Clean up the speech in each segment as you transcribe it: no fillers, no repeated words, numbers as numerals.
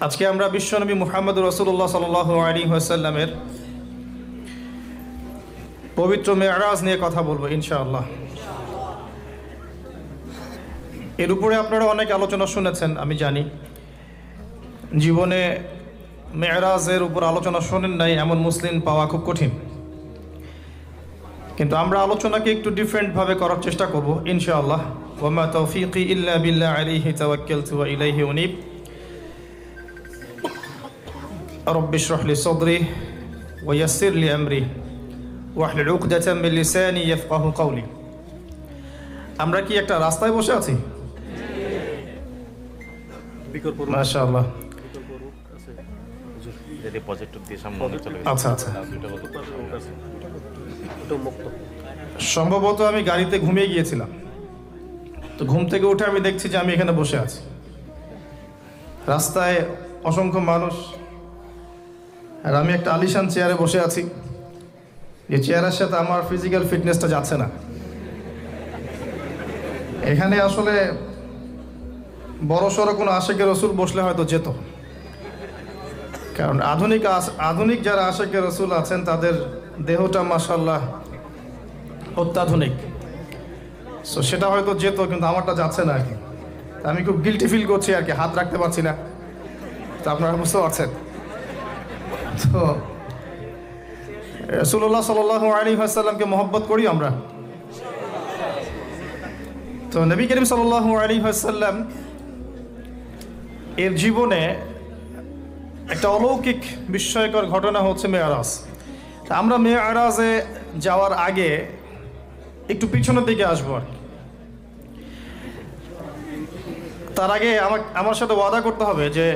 আজকে আমরা বিশ্বনবী মুহাম্মদ রাসূলুল্লাহ সাল্লাল্লাহু আলাইহি ওয়াসাল্লামের পবিত্র মেরাজ নিয়ে কথা বলবো ইনশাআল্লাহ। এর উপরে আপনারা অনেক আলোচনা শুনেছেন, আমি জানি। জীবনে মেরাজের উপর আলোচনা শোনেন নাই এমন মুসলিম পাওয়া খুব কঠিন, কিন্তু আমরা আলোচনাকে একটু ডিফারেন্টভাবে করার চেষ্টা করব ইনশাআল্লাহ। ওয়া মা তাওফীকি ইল্লা বিল্লাহ আলাইহি তাওয়াক্কালতু ওয়া ইলাইহি উনীব। রব্বি ইশরাহ লি সাদরি ওয়া ইয়াসসির লি আমরি ওয়াহলুল উকদাতাম মিন লিসানি ইয়াফকাহু কওলি। আমরা কি একটা রাস্তায় বসে আছি? মাশাআল্লাহ। আচ্ছা আচ্ছা, সম্ভবত আমি গাড়িতে ঘুমিয়ে গিয়েছিলাম, তো ঘুম থেকে উঠে আমি দেখছি যে আমি এখানে বসে আছি। রাস্তায় অসংখ্য মানুষ, আর আমি একটা আলিশান চেয়ারে বসে আছি, যে চেয়ারের সাথে আমার ফিজিক্যাল ফিটনেসটা যাচ্ছে না। এখানে আসলে বড় সড়ো কোনো আশেকে রসুল বসলে হয়তো যেত, কারণ আধুনিক যারা আশেকে রসুল আছেন তাদের দেহটা মাশাআল্লাহ অত্যাধুনিক, সো সেটা হয়তো যেত, কিন্তু আমারটা যাচ্ছে না আর কি। আমি খুব গিল্টি ফিল করছি আর কি, হাত রাখতে পারছি না। তো আপনারা বুঝতে পারছেন। তো রাসূলুল্লাহ সাল্লাল্লাহু আলাইহি ওয়াসাল্লামকে মহব্বত করি আমরা। তো নবী করিম সাল্লাল্লাহু আলাইহি ওয়াসাল্লাম এর জীবনে একটা অলৌকিক বিস্ময়কর ঘটনা হচ্ছে মেরাজ। আমরা মেরাজে যাওয়ার আগে একটু পিছনের দিকে আসবো আর কি। তার আগে আমার সাথে ওয়াদা করতে হবে যে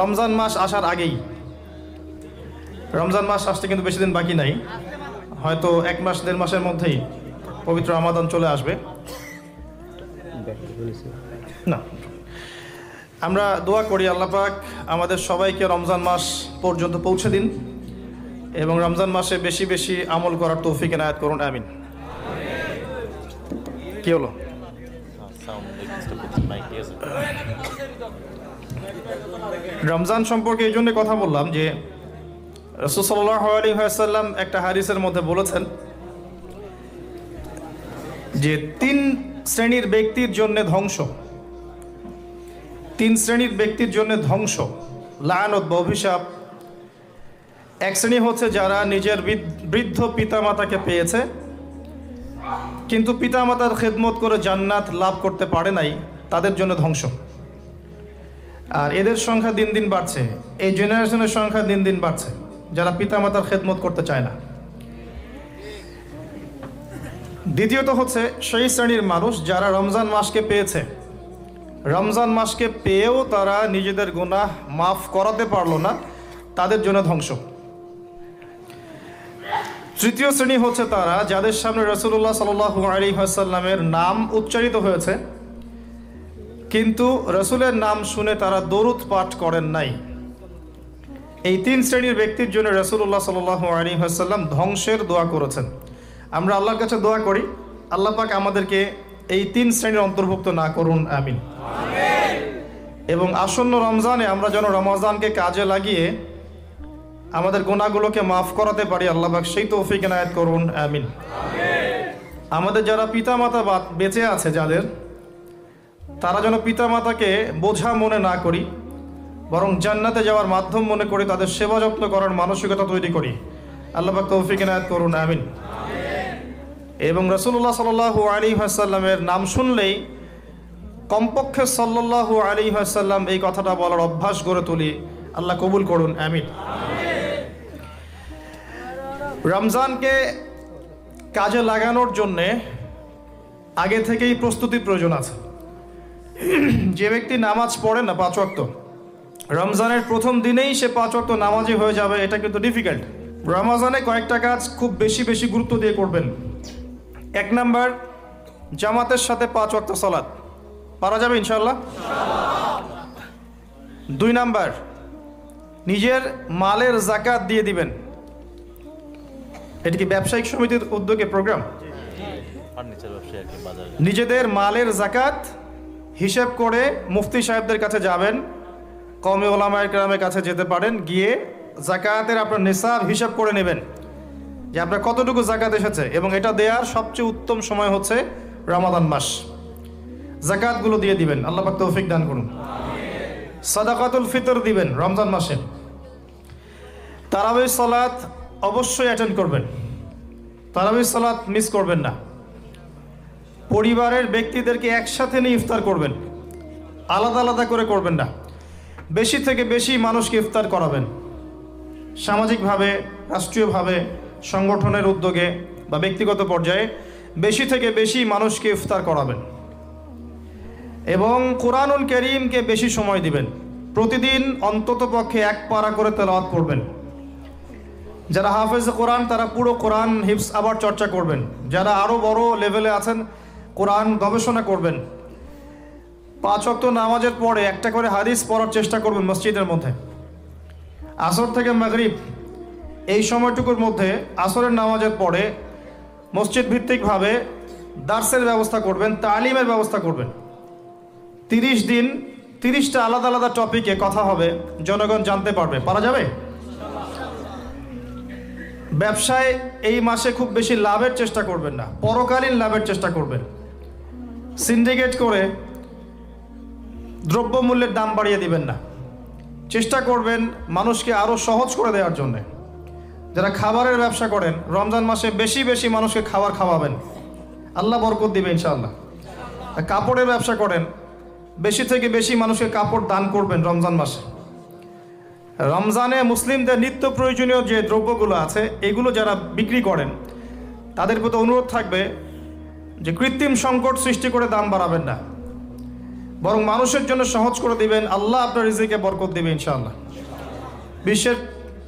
রমজান মাস আসার আগেই, রমজান মাস আসতে কিন্তু বেশি দিন বাকি নাই, হয়তো 1 মাস 1.5 মাসের মধ্যেই পবিত্র রমাদান চলে আসবে। না, আমরা দোয়া করি আল্লাহ পাক আমাদের সবাইকে রমজান মাস পর্যন্ত পৌঁছে দিন এবং রমজান মাসে বেশি বেশি আমল করার তৌফিক এনায়েত করুন, আমিন। কি হলো? রমজান সম্পর্কে এই জন্য কথা বললাম যে রাসূল সাল্লাল্লাহু আলাইহি ওয়াসাল্লাম একটা হাদিসের মধ্যে বলেছেন যে 3 শ্রেণীর ব্যক্তির জন্য ধ্বংস, 3 শ্রেণীর ব্যক্তির জন্য ধ্বংস, লানত বা অভিশাপ। এক শ্রেণী হচ্ছে যারা নিজের বৃদ্ধ পিতামাতাকে পেয়েছে কিন্তু পিতামাতার খেদমত করে জান্নাত লাভ করতে পারে নাই, তাদের জন্য ধ্বংস। আর এদের সংখ্যা দিন দিন বাড়ছে, এই জেনারেশনের সংখ্যা দিন দিন বাড়ছে যারা পিতামাতার খেদমত করতে চায় না। দ্বিতীয়ত হচ্ছে সেই শ্রেণীর মানুষ যারা রমজান মাসকে পেয়েছে, রমজান মাসকে পেয়েও তারা নিজেদের গুনাহ মাফ করাতে পারলো না, তাদের জন্য ধ্বংস। তৃতীয় শ্রেণী হচ্ছে তারা যাদের সামনে রাসূলুল্লাহ সাল্লাল্লাহু আলাইহি ওয়াসাল্লামের নাম উচ্চারিত হয়েছে কিন্তু রাসূলের নাম শুনে তারা দরুদ পাঠ করেন নাই। এই 3 শ্রেণীর ব্যক্তির জন্য রাসূলুল্লাহ সাল্লাল্লাহু আলাইহি ওয়াসাল্লাম ধ্বংসের দোয়া করেছেন। আমরা আল্লাহর কাছে দোয়া করি আল্লাহ পাক আমাদেরকে এই 3 শ্রেণীর অন্তর্ভুক্ত না করুন, আমিন। এবং আসন্ন রমজানে আমরা যেন রমজানকে কাজে লাগিয়ে আমাদের গুনাহগুলোকে মাফ করাতে পারি, আল্লাহ পাক সেই তৌফিক এনায়েত করুন, আমিন। আমাদের যারা পিতামাতা বেঁচে আছে যাদের, তারা যেন পিতামাতাকে বোঝা মনে না করি, বরং জান্নাতে যাওয়ার মাধ্যম মনে করে তাদের সেবা যত্ন করার মানসিকতা তৈরি করি, আল্লাহ পাক তৌফিক এনায়েত করুন, আমিন। এবং রাসূলুল্লাহ সাল্লাল্লাহু আলাইহি ওয়াসাল্লামের নাম শুনলেই কমপক্ষে সাল্লাল্লাহু আলাইহি ওয়াসাল্লাম এই কথাটা বলার অভ্যাস গড়ে তুলি, আল্লাহ কবুল করুন, আমিন। রমজানকে কাজে লাগানোর জন্যে আগে থেকেই প্রস্তুতির প্রয়োজন আছে। যে ব্যক্তি নামাজ পড়ে না 5 ওয়াক্ত, রমজানের প্রথম দিনেই সে 5 ওয়াক্ত নামাজি হয়ে যাবে, এটা কিন্তু ডিফিকাল্ট। রমজানে কয়েকটা কাজ খুব বেশি বেশি গুরুত্ব দিয়ে করবেন। 1 নাম্বার, জামাতের সাথে 5 ওয়াক্ত সালাত পারা যাবে ইনশাআল্লাহ। 2 নাম্বার, নিজের মালের যাকাত দিয়ে দিবেন। এটি কি ব্যবসায়িক সমিতির উদ্যোগে প্রোগ্রাম? নিজেদের মালের যাকাত হিসাব করে মুফতি সাহেবদের কাছে যাবেন, কওমি ওলামায়ে কেরামের কাছে যেতে পারেন, গিয়ে যাকাতের আপনার নিসাব হিসাব করে নেবেন যে আপনার কতটুকু যাকাত এসেছে, এবং এটা দেওয়ার সবচেয়ে উত্তম সময় হচ্ছে রমাদান মাস। যাকাতগুলো দিয়ে দিবেন, আল্লাহ পাক তৌফিক দান করুন। সাদাকাতুল ফিতর দিবেন রমজান মাসে। তারাবির সালাত অবশ্যই অ্যাটেন্ড করবেন, তারাবির সালাত মিস করবেন না। পরিবারের ব্যক্তিদেরকে একসাথে নিয়ে ইফতার করবেন, আলাদা আলাদা করে করবেন না। বেশি থেকে বেশি মানুষকে ইফতার করাবেন, সামাজিকভাবে, রাষ্ট্রীয়ভাবে, সংগঠনের উদ্যোগে বা ব্যক্তিগত পর্যায়ে বেশি থেকে বেশি মানুষকে ইফতার করাবেন। এবং কোরআনুল কারীমকে বেশি সময় দিবেন, প্রতিদিন অন্তত পক্ষে এক পারা করে তেলাওয়াত করবেন। যারা হাফেজ কোরআন তারা পুরো কোরআন হিফজ আবার চর্চা করবেন। যারা আরও বড় লেভেলে আছেন কোরআন গবেষণা করবেন। 5 ওয়াক্ত নামাজের পরে একটা করে হাদিস পড়ার চেষ্টা করবেন মসজিদের মধ্যে। আসর থেকে মাগরিব এই সময়টুকুর মধ্যে আসরের নামাজের পরে মসজিদ ভিত্তিকভাবে দার্সের ব্যবস্থা করবেন, তালিমের ব্যবস্থা করবেন। 30 দিন 30টা আলাদা আলাদা টপিকে কথা হবে, জনগণ জানতে পারবে। পারা যাবে? ব্যবসায় এই মাসে খুব বেশি লাভের চেষ্টা করবেন না, পরকালীন লাভের চেষ্টা করবেন। সিন্ডিকেট করে দ্রব্যমূল্যের দাম বাড়িয়ে দিবেন না, চেষ্টা করবেন মানুষকে আরও সহজ করে দেওয়ার জন্যে। যারা খাবারের ব্যবসা করেন রমজান মাসে বেশি বেশি মানুষকে খাবার খাওয়াবেন, আল্লাহ বরকত দিবে ইনশাআল্লাহ। কাপড়ের ব্যবসা করেন, বেশি থেকে বেশি মানুষকে কাপড় দান করবেন রমজান মাসে। রমজানে মুসলিমদের নিত্য প্রয়োজনীয় যে দ্রব্যগুলো আছে এগুলো যারা বিক্রি করেন তাদের প্রতি অনুরোধ থাকবে যে কৃত্রিম সংকট সৃষ্টি করে দাম বাড়াবেন না, বরং মানুষের জন্য সহজ করে দিবেন। আল্লাহ আপনার রিজিকে বরকত দিবে ইনশাআল্লাহ। বিশ্বের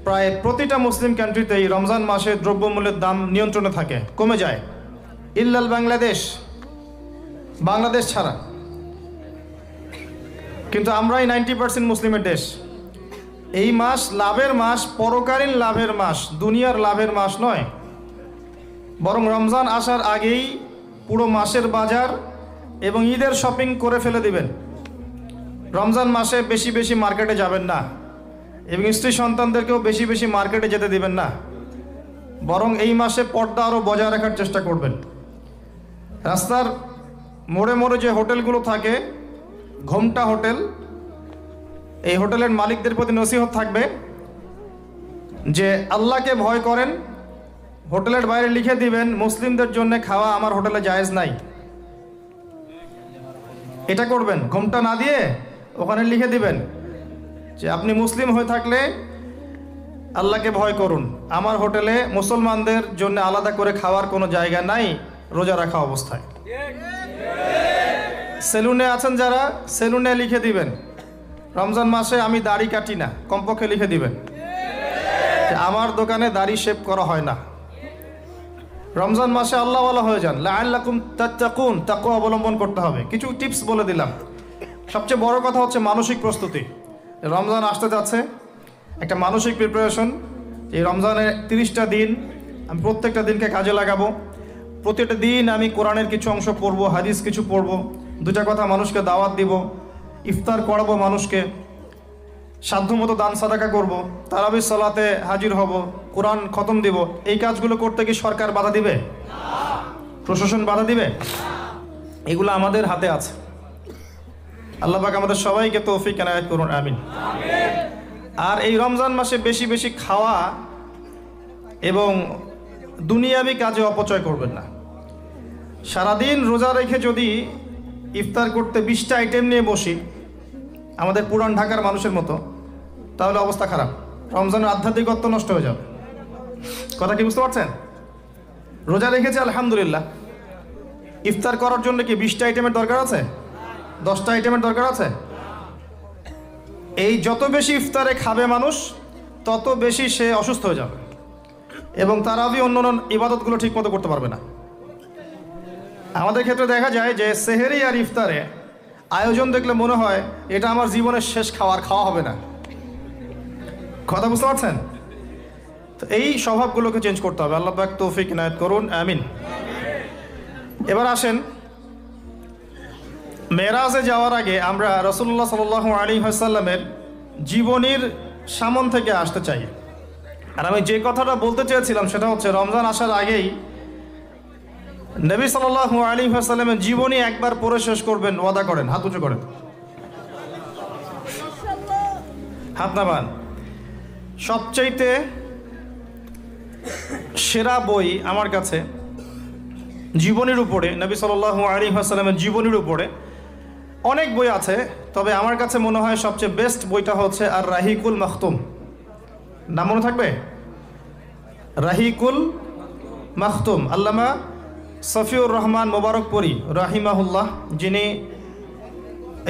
প্রায় প্রতিটা মুসলিম কান্ট্রিতেই রমজান মাসে দ্রব্যমূল্যের দাম নিয়ন্ত্রণে থাকে, কমে যায়, ইল্লাল বাংলাদেশ ছাড়া। কিন্তু আমরাই 90% মুসলিমের দেশ। এই মাস লাভের মাস, পরকালীন লাভের মাস, দুনিয়ার লাভের মাস নয়। বরং রমজান আসার আগেই পুরো মাসের বাজার এবং ঈদের শপিং করে ফেলে দিবেন। রমজান মাসে বেশি বেশি মার্কেটে যাবেন না, এবং স্ত্রী সন্তানদেরকেও বেশি বেশি মার্কেটে যেতে দিবেন না, বরং এই মাসে পর্দা আরও বজায় রাখার চেষ্টা করবেন। রাস্তার মোড়ে মোড়ে যে হোটেলগুলো থাকে, ঘোমটা হোটেল, এই হোটেলের মালিকদের প্রতি নসিহত থাকবে যে আল্লাহকে ভয় করেন। হোটেলের বাইরে লিখে দিবেন মুসলিমদের জন্য খাওয়া আমার হোটেলে জায়েজ নাই। এটা করবেন, ঘোমটা না দিয়ে ওখানে লিখে দিবেন যে আপনি মুসলিম হয়ে থাকলে আল্লাহকে ভয় করুন, আমার হোটেলে মুসলমানদের জন্য আলাদা করে খাওয়ার কোনো জায়গা নাই রোজা রাখা অবস্থায়। সেলুনে আছেন যারা, সেলুনে লিখে দিবেন রমজান মাসে আমি দাড়ি কাটি না, কমপক্ষে লিখে দিবেন যে আমার দোকানে দাড়ি শেভ করা হয় না। রমজান মাসে আল্লাহওয়ালা হয়ে যান, লাআল্লাকুম তাত্তাকুন, তাকওয়া অবলম্বন করতে হবে। কিছু টিপস বলে দিলাম। সবচেয়ে বড় কথা হচ্ছে মানসিক প্রস্তুতি। রমজান আসতে যাচ্ছে, একটা মানসিক প্রিপারেশন। এই রমজানের 30টা দিন আমি প্রত্যেকটা দিনকে কাজে লাগাবো। প্রতিটা দিন আমি কোরআনের কিছু অংশ পড়বো, হাদিস কিছু পড়বো, 2টা কথা মানুষকে দাওয়াত দিব, ইফতার করাবো মানুষকে, সাধ্যমতো দান সাদাকা করব, তারাবির সালাতে হাজির হব, কোরআন খতম দিব। এই কাজগুলো করতে কি সরকার বাধা দিবে? প্রশাসন বাধা দিবে? এগুলো আমাদের হাতে আছে। আল্লাহ পাক আমাদের সবাইকে তৌফিক এনায়েত করুন, আমিন। আর এই রমজান মাসে বেশি বেশি খাওয়া এবং দুনিয়াবি কাজে অপচয় করবেন না। সারাদিন রোজা রেখে যদি ইফতার করতে 20টা আইটেম নিয়ে বসি আমাদের পুরান ঢাকার মানুষের মতো, তাহলে অবস্থা খারাপ। রমজানের আধ্যাত্মিকত্ব নষ্ট হয়ে যাবে। কথা কি বুঝতে পারছেন? রোজা রেখেছে আলহামদুলিল্লাহ, ইফতার করার জন্য কি 20টা আইটেমের দরকার আছে? 10টা আইটেমের দরকার আছে? এই যত বেশি ইফতারে খাবে মানুষ তত বেশি সে অসুস্থ হয়ে যাবে, এবং তারাবি অন্যান্য ইবাদতগুলো ঠিক মতো করতে পারবে না। আমাদের ক্ষেত্রে দেখা যায় যে সেহেরি আর ইফতারে আয়োজন দেখলে মনে হয় এটা আমার জীবনের শেষ খাওয়া হবে না। কথা বুঝতে পারছেন? তো এই স্বভাবগুলোকে চেঞ্জ করতে হবে। আল্লাহ পাক তৌফিক ইনায়েত করুন, আমিন। এবার আসেন, মেরাজে যাওয়ার আগে আমরা রাসূলুল্লাহ সাল্লাল্লাহু আলাইহি ওয়াসাল্লামের জীবনীর সামন থেকে আসতে চাই। আর আমি যে কথাটা বলতে চেয়েছিলাম সেটা হচ্ছে রমজান আসার আগেই নবী সাল্লাল্লাহু আলাইহি ওয়াসাল্লামের জীবনী একবার পড়ে শেষ করবেন, ওয়াদা করেন। হাত উঁচু করেন, হাত নামান। সবচাইতে সেরা বই আমার কাছে জীবনীর উপরে, নবী সাল্লাল্লাহু আলাইহি ওয়াসাল্লামের জীবনীর উপরে অনেক বই আছে, তবে আমার কাছে মনে হয় সবচেয়ে বেস্ট বইটা হচ্ছে আর রাহিকুল মাখতুম। নাম মনে থাকবে? রাহিকুল মাখতুম, আল্লামা সফিউর রহমান মোবারকপুরী রাহিমাহুল্লাহ, যিনি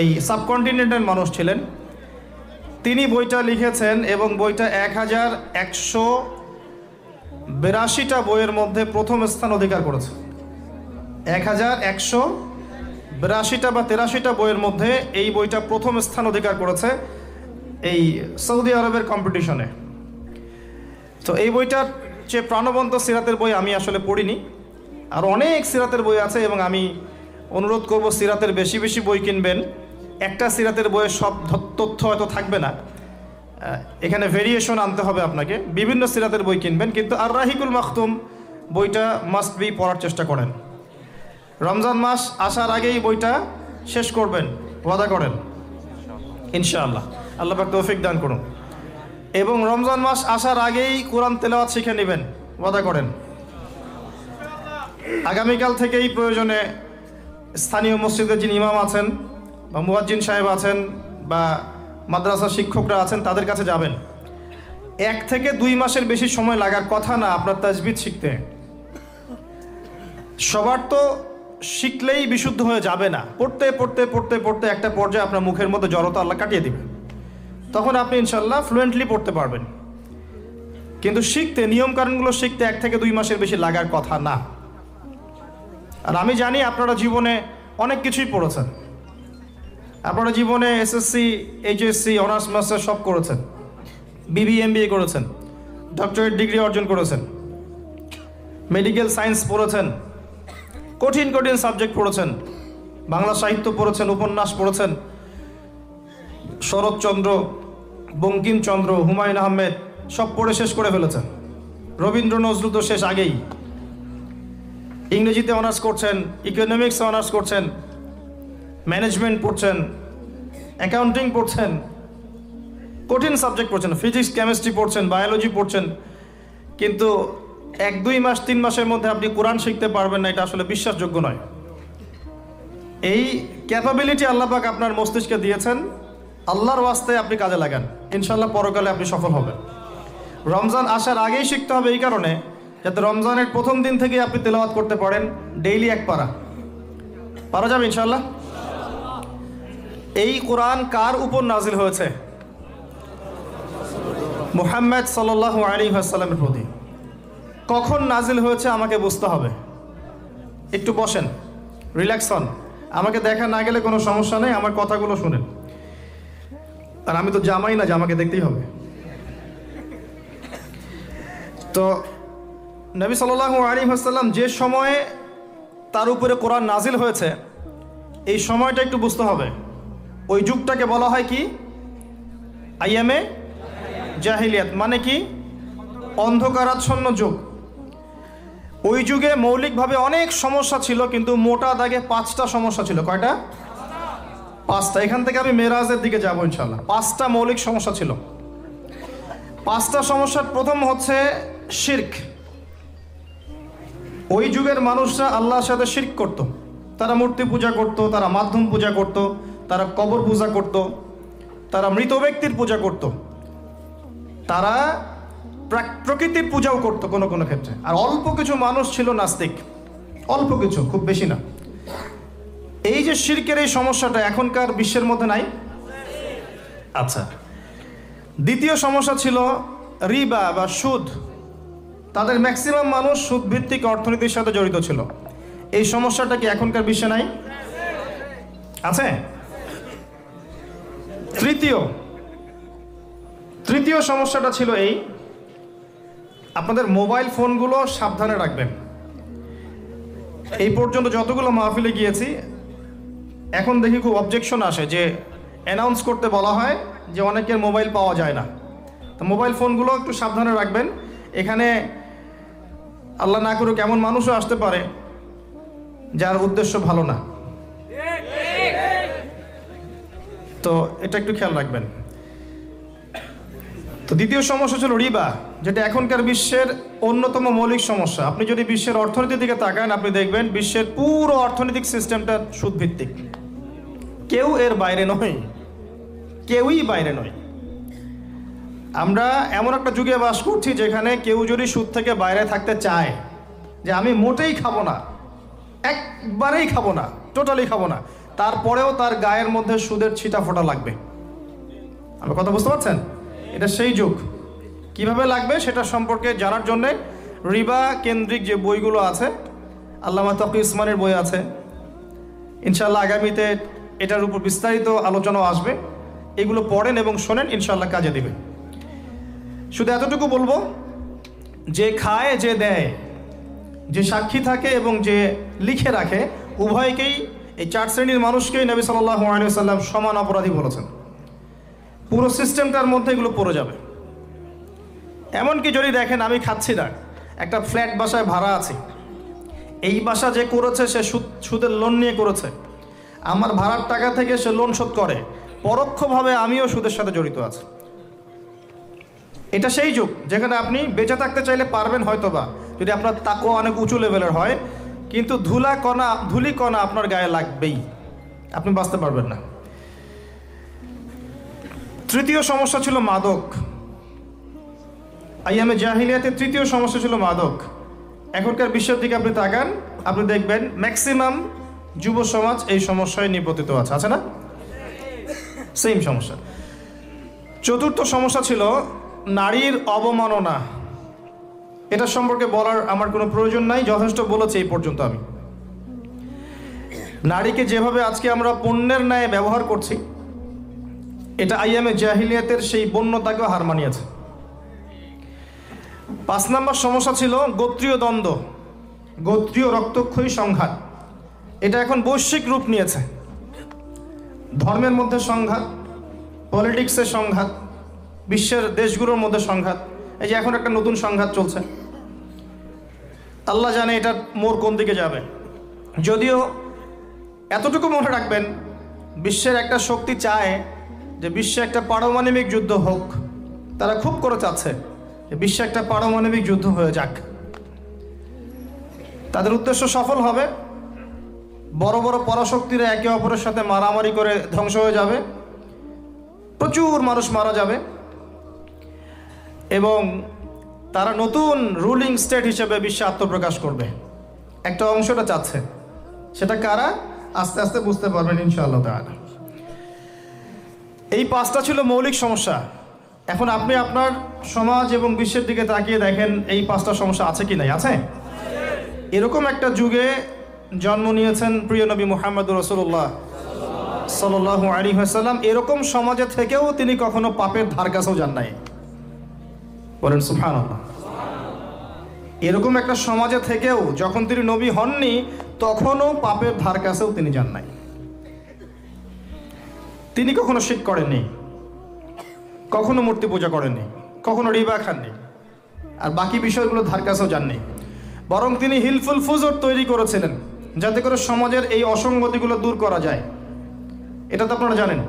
এই সাবকন্টিনেন্টের মানুষ ছিলেন, তিনি বইটা লিখেছেন এবং বইটা 1182টা বইয়ের মধ্যে প্রথম স্থান অধিকার করেছে। 1182টা বা 83টা বইয়ের মধ্যে এই বইটা প্রথম স্থান অধিকার করেছে এই সৌদি আরবের কম্পিটিশনে। তো এই বইটার যে প্রাণবন্ত সিরাতের বই আমি আসলে পড়িনি, আর অনেক সিরাতের বই আছে এবং আমি অনুরোধ করব সিরাতের বেশি বেশি বই কিনবেন। একটা সিরাতের বইয়ের সব তথ্য হয়তো থাকবে না, এখানে ভেরিয়েশন আনতে হবে আপনাকে, বিভিন্ন সিরাতের বই কিনবেন, কিন্তু আর রাহিকুল মাখতুম বইটা মাস্ট বি পড়ার চেষ্টা করেন। রমজান মাস আসার আগেই বইটা শেষ করবেন, ওয়াদা করেন ইনশাআল্লাহ। আল্লাহ পাক তৌফিক দান করুন। এবং রমজান মাস আসার আগেই কোরআন তেলাওয়াত শিখে নেবেন, ওয়াদা করেন। আগামীকাল থেকেই প্রয়োজনে স্থানীয় মসজিদের যিনি ইমাম আছেন বা মুয়াজ্জিন সাহেব আছেন বা মাদ্রাসা শিক্ষকরা আছেন, তাদের কাছে যাবেন। 1 থেকে 2 মাসের বেশি সময় লাগার কথা না আপনার তাজবিদ শিখতে। সবার তো শিখলেই বিশুদ্ধ হয়ে যাবে না, পড়তে পড়তে পড়তে পড়তে একটা পর্যায়ে আপনার মুখের মধ্যে জড়তা আল্লাহ কাটিয়ে দিবে, তখন আপনি ইনশাল্লাহ ফ্লুয়েন্টলি পড়তে পারবেন। কিন্তু শিখতে, নিয়মকানুনগুলো শিখতে 1 থেকে 2 মাসের বেশি লাগার কথা না। আর আমি জানি আপনারা জীবনে অনেক কিছুই পড়েছেন, আপনারা জীবনে এসএসসি, এইচএসসি, অনার্স মাস্টার সব করেছেন, বিবিএ, এমবিএ করেছেন, ডক্টরেট ডিগ্রি অর্জন করেছেন, মেডিকেল সায়েন্স পড়েছেন, কঠিন কঠিন সাবজেক্ট পড়েছেন, বাংলা সাহিত্য পড়েছেন, উপন্যাস পড়েছেন, শরৎচন্দ্র, বঙ্কিমচন্দ্র, হুমায়ুন আহমেদ সব পড়ে শেষ করে ফেলেছেন। রবীন্দ্র নজরুল তো শেষ আগেই। ইংরেজিতে অনার্স করছেন, ইকোনমিক্সে অনার্স করছেন, ম্যানেজমেন্ট পড়ছেন, অ্যাকাউন্টিং পড়ছেন, কঠিন সাবজেক্ট পড়ছেন, ফিজিক্স, কেমিস্ট্রি পড়ছেন, বায়োলজি পড়ছেন, কিন্তু 1-2 মাস 3 মাসের মধ্যে আপনি কোরআন শিখতে পারবেন না, এটা আসলে বিশ্বাসযোগ্য নয়। এই ক্যাপাবিলিটি আল্লাহ পাক আপনার মস্তিষ্কে দিয়েছেন, আল্লাহর ওয়াস্তে আপনি কাজে লাগান, ইনশাল্লাহ পরকালে আপনি সফল হবেন। রমজান আসার আগেই শিখতে হবে এই কারণে, যাতে রমজানের প্রথম দিন থেকে আপনি তেলাওয়াত করতে পারেন, ডেইলি 1 পারা। পারা যাবে ইনশাল্লাহ? এই কোরআন কার উপর নাজিল হয়েছে? মুহাম্মদ সাল্লাল্লাহু আলাইহি ওয়াসাল্লামের প্রতি। কখন নাজিল হয়েছে আমাকে বুঝতে হবে। একটু বসেন, রিল্যাক্স হন, আমাকে দেখা না গেলে কোনো সমস্যা নেই, আমার কথাগুলো শুনেন। আর আমি তো জামাই না যে আমাকে দেখতেই হবে। তো নবী সাল্লাল্লাহু আলাইহি ওয়াসাল্লাম যে সময়ে তার উপরে কোরআন নাজিল হয়েছে, এই সময়টা একটু বুঝতে হবে। ওই যুগটাকে বলা হয় কি? আইয়ামে জাহিলিয়াত, মানে কি? অন্ধকারাচ্ছন্ন যুগ। ওই যুগে মৌলিকভাবে অনেক সমস্যা ছিল, কিন্তু মোটা দাগে 5টা সমস্যা ছিল। কয়টা? 5টা। এখান থেকে আমি মেরাজের দিকে যাবো ইনশাল্লাহ। 5টা মৌলিক সমস্যা ছিল। 5টা সমস্যার প্রথম হচ্ছে শিরক। ওই যুগের মানুষরা আল্লাহর সাথে শিরক করত। তারা মূর্তি পূজা করত, তারা মাধ্যম পূজা করত, তারা কবর পূজা করত, তারা মৃত ব্যক্তির পূজা করত, তারা প্রকৃতির পূজাও করত কোনো কোনো ক্ষেত্রে। আর অল্প কিছু মানুষ ছিল নাস্তিক, অল্প কিছু, খুব বেশি না। এই যে শিরকের এই সমস্যাটা এখনকার বিশ্বের মধ্যে নাই। আচ্ছা, দ্বিতীয় সমস্যা ছিল রিবা বা সুদ। তাদের ম্যাক্সিমাম মানুষ সুদ ভিত্তিক অর্থনীতির সাথে জড়িত ছিল। এই সমস্যাটা কি এখনকার বিশ্বে নাই? আছে। তৃতীয় সমস্যাটা ছিল এই, আপনাদের মোবাইল ফোনগুলো সাবধানে রাখবেন। এই পর্যন্ত যতগুলো মাহফিলে গিয়েছি, এখন দেখি খুব অবজেকশন আসে যে অ্যানাউন্স করতে বলা হয় যে অনেকের মোবাইল পাওয়া যায় না, তো মোবাইল ফোনগুলো একটু সাবধানে রাখবেন। এখানে আল্লাহ না করুক এমন মানুষও আসতে পারে যার উদ্দেশ্য ভালো না, তো এটা একটু খেয়াল রাখবেন। তো দ্বিতীয় সমস্যা ছিল রিবা, যেটা এখনকার বিশ্বের অন্যতম মৌলিক সমস্যা। আপনি যদি বিশ্বের অর্থনীতির দিকে তাকান, আপনি দেখবেন বিশ্বের পুরো অর্থনৈতিক সিস্টেমটা সুদভিত্তিক। কেউ এর বাইরে নয়, কেউই বাইরে নয়। আমরা এমন একটা যুগে বাস করছি যেখানে কেউ যদি সুদ থেকে বাইরে থাকতে চায়, যে আমি মোটেই খাবো না, একবারেই খাবো না, টোটালি খাবো না, তারপরেও তার গায়ের মধ্যে সুদের ছিটা ফোঁটা লাগবে। আমার কথা বুঝতে পারছেন? এটা সেই যুগ। কিভাবে লাগবে সেটা সম্পর্কে জানার জন্যে রিবা কেন্দ্রিক যে বইগুলো আছে, আল্লামা তকি উসমানের বই আছে, ইনশাআল্লাহ আগামীতে এটার উপর বিস্তারিত আলোচনাও আসবে। এগুলো পড়েন এবং শোনেন, ইনশাআল্লাহ কাজে দিবে। শুধু এতটুকু বলবো, যে খায় যে দেয়, যে সাক্ষী থাকে এবং যে লিখে রাখে, উভয়কেই, এই 4 শ্রেণীর মানুষকেই নবী সাল্লাল্লাহু আলাইহি ওয়াসাল্লাম সমান অপরাধী বলেছেন। পুরো সিস্টেমটার মধ্যে এগুলো পড়ে যাবে। এমনকি যদি দেখেন আমি খাচ্ছি না, একটা ফ্ল্যাট বাসায় ভাড়া আছি, এই বাসা যে করেছে সে সুদের লোন নিয়ে করেছে, আমার ভাড়ার টাকা থেকে সে লোন শোধ করে, পরোক্ষভাবে আমিও সুদের সাথে জড়িত আছি। এটা সেই যুগ যেখানে আপনি বেঁচে থাকতে চাইলে পারবেন হয়তোবা, যদি আপনার তাকওয়া অনেক উঁচু লেভেলের হয়, কিন্তু ধুলি কণা আপনার গায়ে লাগবেই, আপনি বাঁচতে পারবেন না। তৃতীয় সমস্যা ছিল মাদক। আইয়ামে জাহিলিয়াতের তৃতীয় সমস্যা ছিল মাদক। এখনকার বিশ্বের দিকে আপনি তাকান, আপনি দেখবেন ম্যাক্সিমাম যুব সমাজ এই সমস্যায় নিপতিত আছে না? সেম সমস্যা। চতুর্থ সমস্যা ছিল নারীর অবমাননা। এটা সম্পর্কে বলার আমার কোনো প্রয়োজন নাই, যথেষ্ট বলেছি এই পর্যন্ত আমি। নারীকে যেভাবে আজকে আমরা পণ্যের ন্যায় ব্যবহার করছি, এটা আইয়ামে জাহিলিয়াতের সেই বন্যতাকেও হার মানিয়েছে। 5 নম্বর সমস্যা ছিল গোত্রীয় দ্বন্দ্ব, গোত্রীয় রক্তক্ষয়ী সংঘাত। এটা এখন বৈশ্বিক রূপ নিয়েছে। ধর্মের মধ্যে সংঘাত, পলিটিক্সের সংঘাত, বিশ্বের দেশগুলোর মধ্যে সংঘাত। এই যে এখন একটা নতুন সংঘাত চলছে, আল্লাহ জানে এটার মোড় কোন দিকে যাবে। যদিও এতটুকু মনে রাখবেন, বিশ্বের একটা শক্তি চায় যে বিশ্বে একটা পারমাণবিক যুদ্ধ হোক। তারা খুব করে চাচ্ছে যে বিশ্বে একটা পারমাণবিক যুদ্ধ হয়ে যাক। তাদের উদ্দেশ্য সফল হবে, বড় বড় পরাশক্তিরা একে অপরের সাথে মারামারি করে ধ্বংস হয়ে যাবে, প্রচুর মানুষ মারা যাবে, এবং তারা নতুন রুলিং স্টেট হিসেবে বিশ্বে আত্মপ্রকাশ করবে। একটা অংশটা চাচ্ছে, সেটা কারা আস্তে আস্তে বুঝতে পারবেন ইনশাআল্লাহ তাআলা। এই 5টা ছিল মৌলিক সমস্যা। এখন আপনি আপনার সমাজ এবং বিশ্বের দিকে তাকিয়ে দেখেন এই 5টা সমস্যা আছে কি নাই? আছে। এরকম একটা যুগে জন্ম নিয়েছেন প্রিয় নবী মুহাম্মদ রাসূলুল্লাহ সাল্লাল্লাহু আলাইহি ওয়াসাল্লাম। এরকম সমাজে থেকেও তিনি কখনো পাপের ধার কাছেও যান নাই। বলেন সুবহানাল্লাহ। এরকম একটা সমাজে থেকেও যখন তিনি নবী হননি, তখনও পাপের ধার কাছেও তিনি যান নাই। তিনি কখনো শিরক করেননি, কখনো মূর্তি পূজা করেননি, কখনো রিবা খাননি, আর বাকি বিষয়গুলো ধার কাছেও যাননি। বরং তিনি হিলফুল ফুজুর তৈরি করেছিলেন যাতে করে সমাজের এই অসঙ্গতিগুলো দূর করা যায়। এটা তো আপনারা জানেন।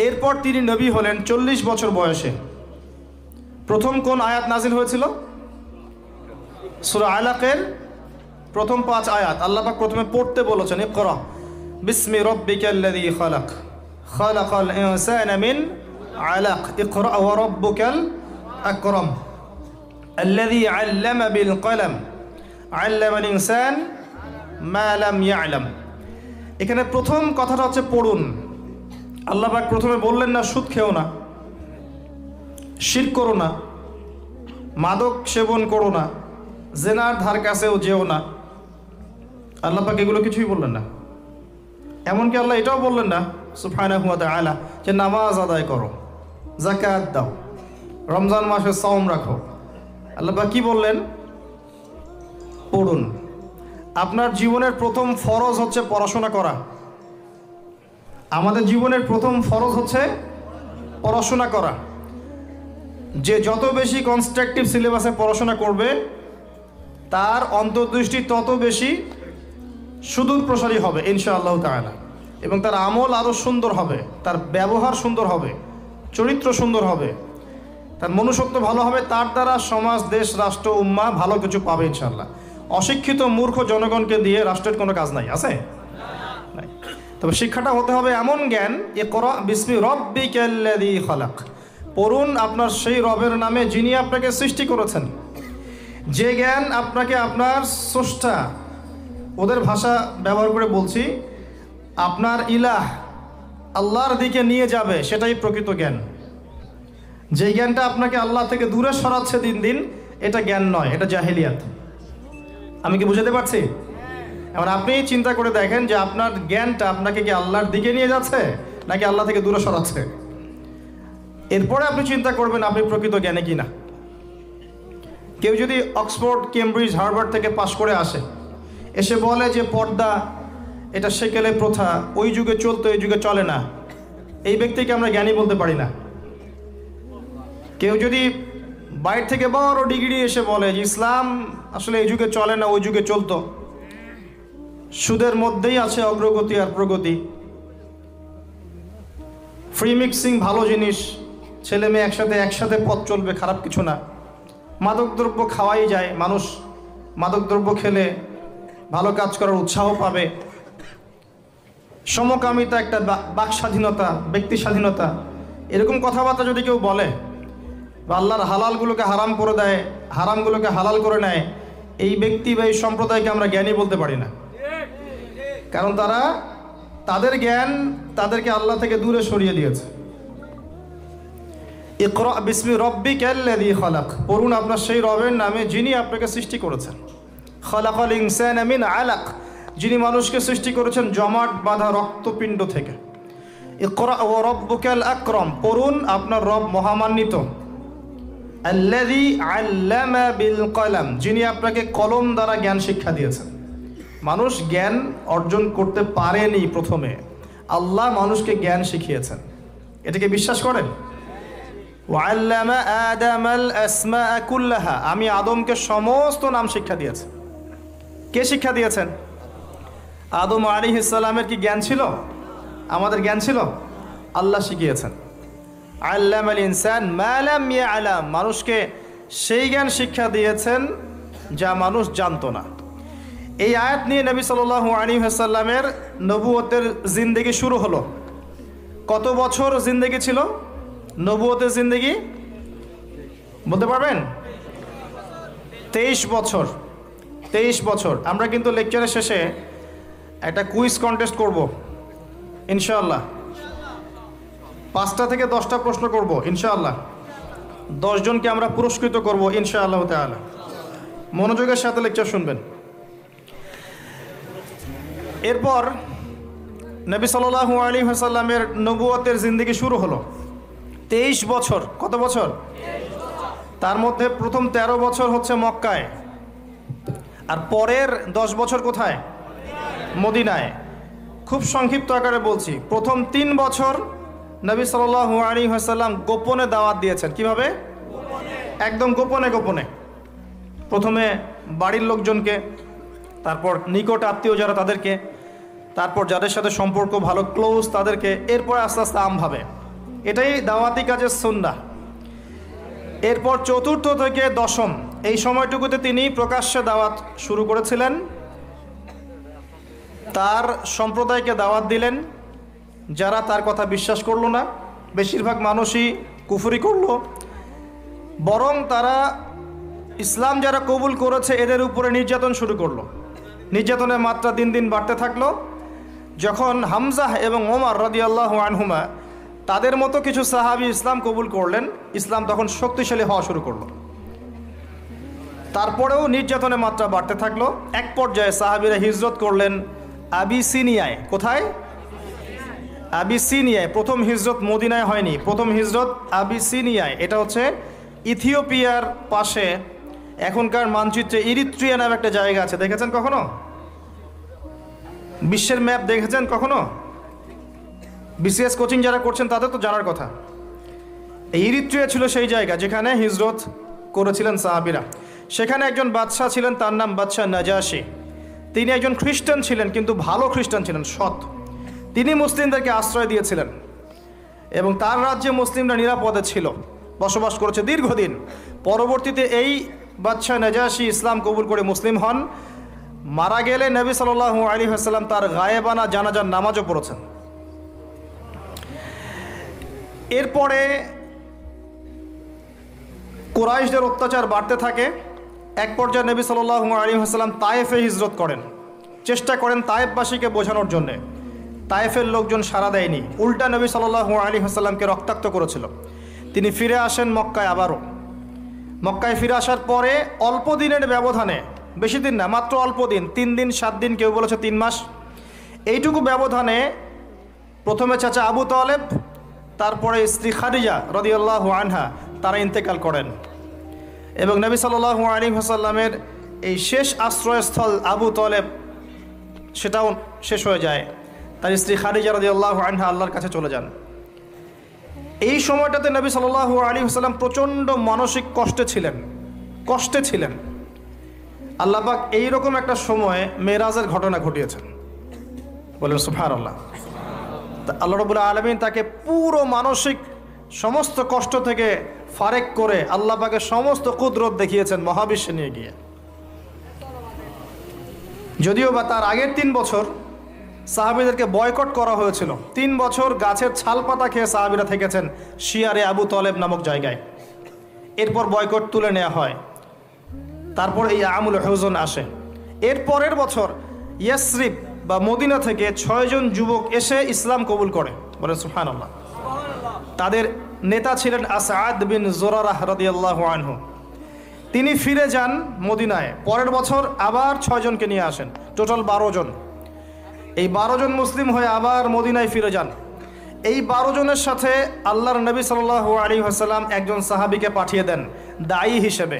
এরপর তিনি নবী হলেন 40 বছর বয়সে। প্রথম কোন আয়াত নাজিল হয়েছিল? সূরা আলাকের প্রথম 5 আয়াত আল্লাহ পাক প্রথমে পড়তে বলেছেন, ইকরা বিসমি রাব্বিকাল্লাযী খালাক খালাকাল ইনসানা মিন আলাক ইকরা ওয়া রাব্বুকাল আকরাম আল্লাযী আল্লামা বিল কলম আল্লামাল ইনসান মা লাম ইয়ালাম। এখানে প্রথম কথাটা হচ্ছে পড়ুন। আল্লাহ পাক প্রথমে বললেন না সুদ খেও না, শিরক করো না, মাদক সেবন করো না, জেনার ধার কাছেও যেও না। আল্লাহ পাক এগুলো কিছুই বললেন না। এমনকি আল্লাহ এটাও বললেন না সুবহানাহু ওয়া তাআলা যে নামাজ আদায় করো, যাকাত দাও, রমজান মাসে সাওম রাখো। আল্লাহ পাক কি বললেন? পড়ুন। আপনার জীবনের প্রথম ফরজ হচ্ছে পড়াশোনা করা। আমাদের জীবনের প্রথম ফরজ হচ্ছে পড়াশোনা করা। যে যত বেশি কনস্ট্রাকটিভ সিলেবাসে পড়াশোনা করবে তার অন্তর্দৃষ্টি তত বেশি সুদূর প্রসারী হবে ইনশাআল্লাহ তাআলা, এবং তার আমল আরও সুন্দর হবে, তার ব্যবহার সুন্দর হবে, চরিত্র সুন্দর হবে, তার মনুষ্যত্ব ভালো হবে, তার দ্বারা সমাজ, দেশ, রাষ্ট্র, উম্মাহ ভালো কিছু পাবে ইনশাআল্লাহ। অশিক্ষিত মূর্খ জনগণকে দিয়ে রাষ্ট্রের কোনো কাজ নাই, আছে? নাই। তবে শিক্ষাটা হতে হবে এমন জ্ঞান, ইকরা বিসমি রাব্বিকাল্লাযী খালাক, পড়ুন আপনার সেই রবের নামে যিনি আপনাকে সৃষ্টি করেছেন। যে জ্ঞান আপনাকে আপনার স্রষ্টা, ওদের ভাষা ব্যবহার করে বলছি, আপনার ইলাহ আল্লাহর দিকে নিয়ে যাবে, সেটাই প্রকৃত জ্ঞান। যে জ্ঞানটা আপনাকে আল্লাহ থেকে দূরে সরাচ্ছে দিন দিন, এটা জ্ঞান নয়, এটা জাহেলিয়াত। আমি কি বুঝাতে পারছি? এবার আপনি চিন্তা করে দেখেন যে আপনার জ্ঞানটা আপনাকে কি আল্লাহর দিকে নিয়ে যাচ্ছে নাকি আল্লাহ থেকে দূরে সরাচ্ছে। এরপরে আপনি চিন্তা করবেন আপনি প্রকৃত জ্ঞানী কিনা। কেউ যদি অক্সফোর্ড, কেমব্রিজ, হার্ভার্ড থেকে পাশ করে আসে, এসে বলে যে পর্দা এটা সেকেলে প্রথা, ওই যুগে চলতো এই যুগে চলে না, এই ব্যক্তিকে আমরা জ্ঞানী বলতে পারি না। কেউ যদি বাইরে থেকে বড় ডিগ্রি এসে বলে যে ইসলাম আসলে এই যুগে চলে না ওই যুগে চলতো, সুদের মধ্যেই আছে অগ্রগতি আর প্রগতি, ফ্রি মিক্সিং ভালো জিনিস, ছেলে মেয়ে একসাথে পথ চলবে, খারাপ কিছু না, মাদকদ্রব্য খাওয়াই যায়, মানুষ মাদকদ্রব্য খেলে ভালো কাজ করার উৎসাহ পাবে, সমকামিতা একটা বাক স্বাধীনতা, ব্যক্তি স্বাধীনতা, এরকম কথাবার্তা যদি কেউ বলে বা আল্লাহর হালালগুলোকে হারাম করে দেয়, হারামগুলোকে হালাল করে নেয়, এই ব্যক্তি বা এই সম্প্রদায়কে আমরা জ্ঞানী বলতে পারি না। কারণ তাদের জ্ঞান তাদেরকে আল্লাহ থেকে দূরে সরিয়ে দিয়েছে। ইকরা বিসমি রাব্বিকাল্লাযী খালাক, পড়ুন আপনার সেই রবের নামে যিনি আপনাকে সৃষ্টি করেছেন। খালাকাল ইনসানা মিন আলাক, যিনি মানুষকে সৃষ্টি করেছেন জমাট বাঁধা রক্তপিণ্ড থেকে। ইকরা ওয়া রাব্বুকাল আকরাম, পড়ুন আপনার রব মহামান্বিত। আল্লাযী আল্লামা বিল কলম, যিনি আপনাকে কলম দ্বারা জ্ঞান শিক্ষা দিয়েছেন। মানুষ জ্ঞান অর্জন করতে পারেনি, প্রথমে আল্লাহ মানুষকে জ্ঞান শিখিয়েছেন। এটাকে বিশ্বাস করেন? ওয়াল্লামা আদামাল আসমাআ কুল্লাহা, আমি আদমকে সমস্ত নাম শিক্ষা দিয়েছি। কে শিক্ষা দিয়েছেন? আদম আলাইহিস সালামের কি জ্ঞান ছিল? আমাদের জ্ঞান ছিল? আল্লাহ শিখিয়েছেন। আল্লামাল ইনসান মা লাম ইয়ালাম, মানুষকে সেই জ্ঞান শিক্ষা দিয়েছেন যা মানুষ জানতো না। এই আয়াত নিয়ে নবী সাল্লাল্লাহু আলাইহি ওয়াসাল্লামের নবুয়তের জিন্দেগি শুরু হলো। কত বছর জিন্দেগি ছিল নবুয়তের জিন্দেগি? বলতে পারবেন? 23 বছর। 23 বছর। আমরা কিন্তু লেকচারের শেষে একটা কুইজ কন্টেস্ট করব ইনশাআল্লাহ। 5টা থেকে 10টা প্রশ্ন করব ইনশাআল্লাহ। 10 জনকে আমরা পুরস্কৃত করব ইনশাআল্লাহ তাআলা। মনোযোগের সাথে লেকচার শুনবেন। এরপর নবী সাল্লাল্লাহু আলাইহি ওয়াসাল্লামের নবুয়তের জিন্দেগি শুরু হলো। 23 বছর। কত বছর? তার মধ্যে প্রথম 13 বছর হচ্ছে মক্কায়, আর পরের 10 বছর কোথায়? মদিনায়। খুব সংক্ষিপ্ত আকারে বলছি, প্রথম 3 বছর নবী সাল্লাল্লাহু আলাইহি ওয়াসাল্লাম গোপনে দাওয়াত দিয়েছেন। কিভাবে? একদম গোপনে গোপনে। প্রথমে বাড়ির লোকজনকে, তারপর নিকট আত্মীয় যারা তাদেরকে, তারপর যাদের সাথে সম্পর্ক ভালো ক্লোজ তাদেরকে, এরপর আস্তে আস্তে আমভাবে। এটাই দাওয়াতি কাজের সুন্নাহ। এরপর 4র্থ থেকে 10ম এই সময়টুকুতে তিনি প্রকাশ্যে দাওয়াত শুরু করেছিলেন। তার সম্প্রদায়কে দাওয়াত দিলেন, যারা তার কথা বিশ্বাস করলো না, বেশিরভাগ মানুষই কুফরি করলো, বরং তারা ইসলাম যারা কবুল করেছে এদের উপরে নির্যাতন শুরু করলো। নির্যাতনের মাত্রা দিন দিন বাড়তে থাকলো। যখন হামজাহ এবং ওমর রাদিয়াল্লাহু আনহুমা তাদের মতো কিছু সাহাবী ইসলাম কবুল করলেন, ইসলাম তখন শক্তিশালী হওয়া শুরু করলো। তারপরেও নির্যাতনের মাত্রা বাড়তে থাকলো। এক পর্যায়ে সাহাবীরা হিজরত করলেন আবিসিনিয়ায়। কোথায়? আবিসিনিয়ায়। প্রথম হিজরত মদিনায় হয়নি, প্রথম হিজরত আবিসিনিয়ায়। এটা হচ্ছে ইথিওপিয়ার পাশে, এখনকার মানচিত্রে ইরিত্রিয়া নামে একটা জায়গা আছে। দেখেছেন কখনো? বিশ্বের ম্যাপ দেখেছেন কখনো? বিসিএস কোচিং যারা করছেন তাদের তো জানার কথা। এই ইরিত্রিয়া ছিল সেই জায়গা যেখানে হিজরত করেছিলেন সাহাবীরা। সেখানে একজন বাদশাহ ছিলেন, তার নাম বাদশাহ নাজাশী। তিনি একজন খ্রিস্টান ছিলেন, কিন্তু ভালো খ্রিস্টান ছিলেন, সৎ। তিনি মুসলিমদেরকে আশ্রয় দিয়েছিলেন এবং তার রাজ্যে মুসলিমরা নিরাপদে ছিল, বসবাস করেছে দীর্ঘদিন। পরবর্তীতে এই বাদশাহ নাজাশী ইসলাম কবুল করে মুসলিম হন। মারা গেলে নবী সাল্লাল্লাহু আলাইহি ওয়াসাল্লাম তার গায়েবানা জানাজার নামাজও পড়েছেন। এরপরে কুরাইশদের অত্যাচার বাড়তে থাকে। এক পর্যায়ে নবী সাল্লাল্লাহু আলাইহি ওয়াসাল্লাম তায়েফে হিজরত করেন, চেষ্টা করেন তায়েফবাসীকে বোঝানোর জন্যে। তায়েফের লোকজন সাড়া দেয়নি, উল্টা নবী সাল্লাল্লাহু আলাইহি ওয়াসাল্লামকে রক্তাক্ত করেছিল। তিনি ফিরে আসেন মক্কায়। আবারও মক্কায় ফিরে আসার পরে অল্প দিনের ব্যবধানে, বেশি দিন না, মাত্র অল্প দিন, 3 দিন 7 দিন, কেউ বলেছে 3 মাস, এইটুকু ব্যবধানে প্রথমে চাচা আবু তালেব, তারপরে স্ত্রী খাদিজা রাদিয়াল্লাহু আনহা, তারা ইন্তেকাল করেন। এবং নবী সাল্লাল্লাহু আলাইহি ওয়াসাল্লামের এই শেষ আশ্রয়স্থল আবু তালেব, সেটাও শেষ হয়ে যায়। তার স্ত্রী খাদিজা রাদিয়াল্লাহু আনহা আল্লাহর কাছে চলে যান। এই সময়টাতে নবী সাল্লাল্লাহু আলাইহি ওয়াসাল্লাম প্রচণ্ড মানসিক কষ্টে ছিলেন। আল্লাহ পাক এইরকম একটা সময়ে মেরাজের ঘটনা ঘটিয়েছেন, বলেন সুবহানাল্লাহ। আল্লাহ রাব্বুল আলামিন তাকে পুরো মানসিক সমস্ত কষ্ট থেকে ফারেক করে আল্লাহ পাকের সমস্ত কুদরত দেখিয়েছেন মহাবিশ্বে নিয়ে গিয়ে। যদিও বা তার আগের 3 বছর সাহাবীদেরকে বয়কট করা হয়েছিল। 3 বছর গাছের ছাল পাতা খেয়ে সাহাবীরা থেকেছেন শিয়ারে আবু তালেব নামক জায়গায়। এরপর বয়কট তুলে নেওয়া হয়। তারপর এই আমুল হুজন আসে। এর পরের বছর ইয়াসরিব বা মদিনা থেকে 6 জন যুবক এসে ইসলাম কবুল করে, বলেন সুবহানাল্লাহ। তাদের নেতা ছিলেন আসাদ বিন জুরারাহ রাদিয়াল্লাহু আনহু। তিনি ফিরে যান মদিনায়। পরের বছর আবার 6 জনকে নিয়ে আসেন, টোটাল 12 জন। এই 12 জন মুসলিম হয়ে আবার মদিনায় ফিরে যান। এই 12 জনের সাথে আল্লাহর নবী সাল্লাল্লাহু আলাইহি ওয়াসাল্লাম একজন সাহাবীকে পাঠিয়ে দেন দায়ী হিসেবে।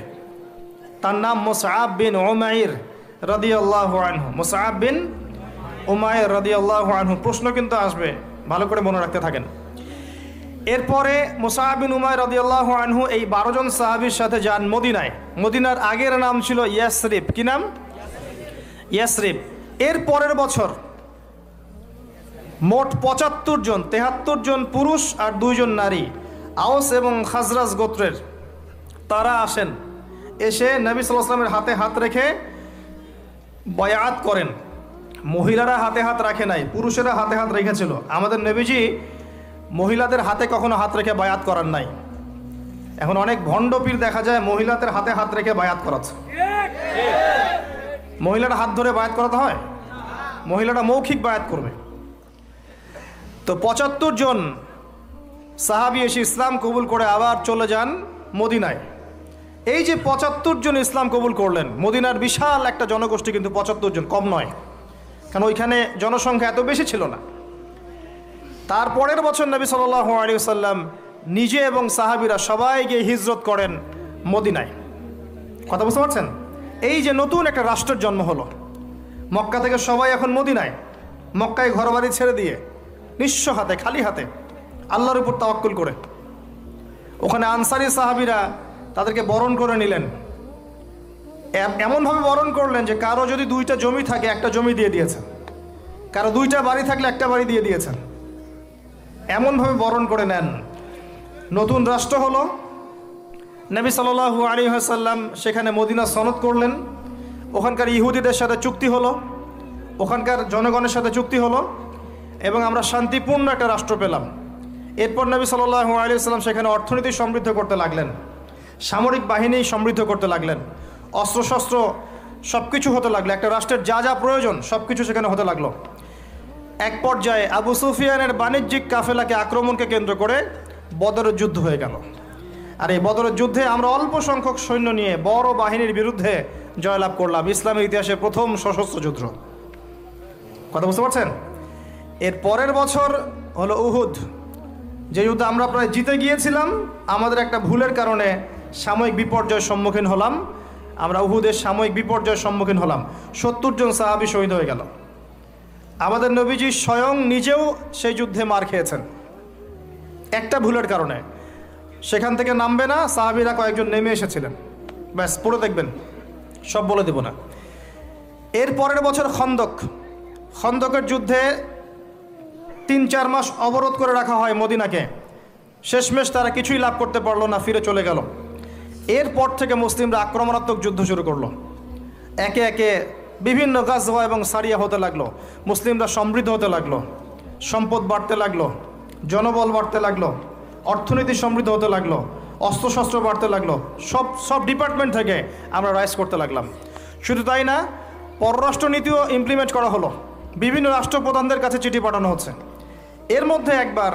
তার নাম মুসআব বিন উমাইর রাদিয়াল্লাহু আনহু। মুসআব বিন উমাইর রাদিয়াল্লাহু আনহু। প্রশ্ন কিন্তু আসবে, ভালো করে মনে রাখতে থাকেন। এরপরে মুসআব বিন উমাইর রাদিয়াল্লাহু আনহু এই 12 জন সাহাবীর সাথে যান মদিনায়। মদিনার আগের নাম ছিল ইয়াসরিব। কি নাম? ইয়াসরিব। এর পরের বছর মোট 75 জন, 73 জন পুরুষ আর 2 জন নারী, আওস এবং খাজরাজ গোত্রের, তারা আসেন। এসে নবী সাল্লাল্লাহু আলাইহি ওয়াসাল্লামের হাতে হাত রেখে বায়াত করেন। মহিলারা হাতে হাত রাখে নাই, পুরুষেরা হাতে হাত রেখেছিল। আমাদের নবীজি মহিলাদের হাতে কখনো হাত রেখে বায়াত করার নাই। এখন অনেক ভণ্ড পীর দেখা যায় মহিলাদের হাতে হাত রেখে বায়াত করাচ্ছে। মহিলারা হাত ধরে বায়াত করাতে হয়? মহিলারা মৌখিক বায়াত করবে। তো 75 জন সাহাবী এসে ইসলাম কবুল করে আবার চলে যান মদিনায়। এই যে 75 জন ইসলাম কবুল করলেন, মদিনার বিশাল একটা জনগোষ্ঠী, কিন্তু 75 জন কম নয়, কারণ ওইখানে জনসংখ্যা এত বেশি ছিল না। তারপরের বছর নবী সাল্লাল্লাহু আলাইহি ওয়াসাল্লাম নিজে এবং সাহাবীরা সবাই গিয়ে হিজরত করেন মদিনায়। কথা বুঝতে পারছেন? এই যে নতুন একটা রাষ্ট্রের জন্ম হলো, মক্কা থেকে সবাই এখন মদিনায়। মক্কায় ঘরবাড়ি ছেড়ে দিয়ে নিঃস্ব হাতে, খালি হাতে, আল্লাহর উপর তাওয়াক্কুল করে। ওখানে আনসারী সাহাবীরা তাদেরকে বরণ করে নিলেন। এমনভাবে বরণ করলেন যে কারো যদি 2টা জমি থাকে, একটা জমি দিয়ে দিয়েছেন, কারো 2টা বাড়ি থাকলে একটা বাড়ি দিয়ে দিয়েছেন। এমনভাবে বরণ করে নেন। নতুন রাষ্ট্র হলো। নবী সাল্লাল্লাহু আলাইহি ওয়াসাল্লাম সেখানে মদিনা সনদ করলেন। ওখানকার ইহুদিদের সাথে চুক্তি হলো, ওখানকার জনগণের সাথে চুক্তি হলো, এবং আমরা শান্তিপূর্ণ একটা রাষ্ট্র পেলাম। এরপর নবী সাল্লাল্লাহু আলাইহি ওয়াসাল্লাম সেখানে অর্থনীতি সমৃদ্ধ করতে লাগলেন, সামরিক বাহিনী সমৃদ্ধ করতে লাগলেন, অস্ত্রশস্ত্র সব কিছু হতে লাগলো। একটা রাষ্ট্রের যা যা প্রয়োজন সব কিছু সেখানে হতে লাগলো। এক পর্যায়ে আবু সুফিয়ানের বাণিজ্যিক কাফেলাকে আক্রমণকে কেন্দ্র করে বদরের যুদ্ধ হয়ে গেল। আর এই বদরের যুদ্ধে আমরা অল্প সংখ্যক সৈন্য নিয়ে বড় বাহিনীর বিরুদ্ধে জয়লাভ করলাম। ইসলামের ইতিহাসে প্রথম সশস্ত্র যুদ্ধ। কথা বুঝতে পারছেন? এর পরের বছর হলো উহুদ, যে যুদ্ধে আমরা প্রায় জিতে গিয়েছিলাম। আমাদের একটা ভুলের কারণে সাময়িক বিপর্যয়ের সম্মুখীন হলাম। আমরা উহুদের সাময়িক বিপর্যয়ের সম্মুখীন হলাম। 70 জন সাহাবী শহীদ হয়ে গেল। আমাদের নবীজি স্বয়ং নিজেও সেই যুদ্ধে মার খেয়েছেন একটা ভুলের কারণে। সেখান থেকে নামবে না, সাহাবীরা কয়েকজন নেমে এসেছিলেন, ব্যাস পড়ে দেখবেন, সব বলে দেব না। এর পরের বছর খন্দকের যুদ্ধে 3-4 মাস অবরোধ করে রাখা হয় মদিনাকে। শেষমেশ তারা কিছুই লাভ করতে পারলো না, ফিরে চলে গেল। এরপর থেকে মুসলিমরা আক্রমণাত্মক যুদ্ধ শুরু করলো। একে একে বিভিন্ন গাজওয়া এবং সারিয়া হতে লাগলো, মুসলিমরা সমৃদ্ধ হতে লাগলো, সম্পদ বাড়তে লাগলো, জনবল বাড়তে লাগলো, অর্থনীতি সমৃদ্ধ হতে লাগলো, অস্ত্রশস্ত্র বাড়তে লাগলো, সব ডিপার্টমেন্ট থেকে আমরা রাইজ করতে লাগলাম। শুধু তাই না, পররাষ্ট্রনীতিও ইমপ্লিমেন্ট করা হলো, বিভিন্ন রাষ্ট্রপ্রধানদের কাছে চিঠি পাঠানো হচ্ছে। এর মধ্যে একবার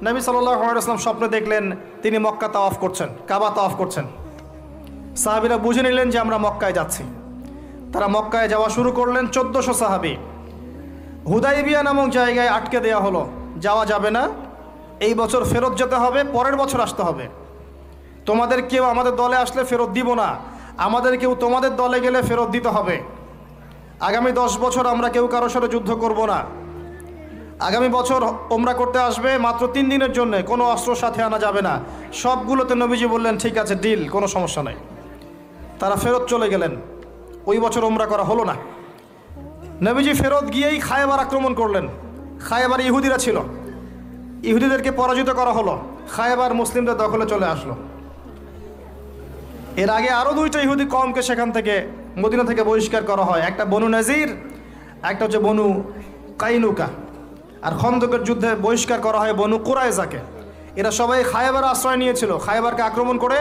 নবী সাল্লাল্লাহু আলাইহি ওয়াসাল্লাম স্বপ্নে দেখলেন তিনি মক্কা তাওয়াফ করছেন, কাবা তাওয়াফ করছেন। সাহাবীরা বুঝে নিলেন যে আমরা মক্কায় যাচ্ছি। তারা মক্কায় যাওয়া শুরু করলেন। 1400 সাহাবী। হুদাইবিয়া নামক জায়গায় আটকে দেওয়া হলো, যাওয়া যাবে না, এই বছর ফেরত যেতে হবে, পরের বছর আসতে হবে। তোমাদের কেউ আমাদের দলে আসলে ফেরত দিব না, আমাদের কেউ তোমাদের দলে গেলে ফেরত দিতে হবে। আগামী 10 বছর আমরা কেউ কারোর সাথে যুদ্ধ করব না। আগামী বছর ওমরা করতে আসবে মাত্র 3 দিনের জন্য, কোনো অস্ত্র সাথে আনা যাবে না। সবগুলোতে নবীজি বললেন ঠিক আছে, ডিল, কোনো সমস্যা নাই। তারা ফেরত চলে গেলেন। ওই বছর ওমরা করা হলো না। নবীজি ফেরত গিয়েই খায়বার আক্রমণ করলেন। খায়বার ইহুদিরা ছিল, ইহুদিদেরকে পরাজিত করা হলো। খায়বার মুসলিমদের দখলে চলে আসলো। এর আগে আরও 2টা ইহুদি কওমকে সেখান থেকে, মদিনা থেকে বহিষ্কার করা হয়। একটা বনু নাজির, একটা হচ্ছে বনু কাইনুকা। আর খন্দকের যুদ্ধে বহিষ্কার করা হয় বনু কুরাইজাকে। এরা সবাই খায়বার আশ্রয় নিয়েছিল। খায়বারকে আক্রমণ করে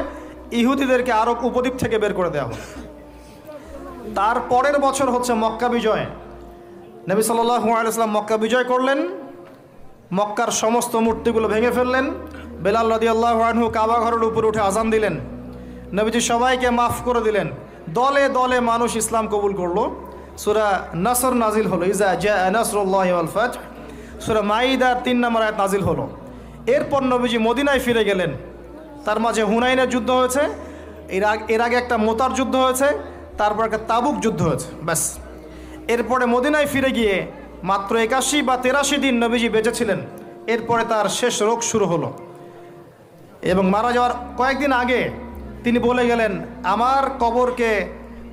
ইহুদিদেরকে আরব উপদ্বীপ থেকে বের করে দেওয়া হয়। তার পরের বছর হচ্ছে মক্কা বিজয়। নবী সাল্লাল্লাহু আলাইহি ওয়াসাল্লাম মক্কা বিজয় করলেন, মক্কার সমস্ত মূর্তিগুলো ভেঙে ফেললেন। বেলাল রাদিয়াল্লাহু আনহু কাবা ঘরের উপরে উঠে আজান দিলেন। নবীজি সবাইকে মাফ করে দিলেন। দলে দলে মানুষ ইসলাম কবুল করলো। সূরা নাসর নাজিল হলো, ইজা জাআ নাসরুল্লাহি ওয়াল ফাতহ। সূরা মাইদার 3 নম্বর আয়াত নাজিল হলো। এরপর নবীজি মদিনায় ফিরে গেলেন। তার মাঝে হুনাইনের যুদ্ধ হয়েছে, এর আগে একটা মোতার যুদ্ধ হয়েছে, তারপর একটা তাবুক যুদ্ধ হয়েছে, ব্যাস। এরপরে মদিনায় ফিরে গিয়ে মাত্র 81 বা 83 দিন নবীজি বেঁচে ছিলেন। এরপরে তার শেষ রোগ শুরু হলো এবং মারা যাওয়ার কয়েকদিন আগে তিনি বলে গেলেন, আমার কবরকে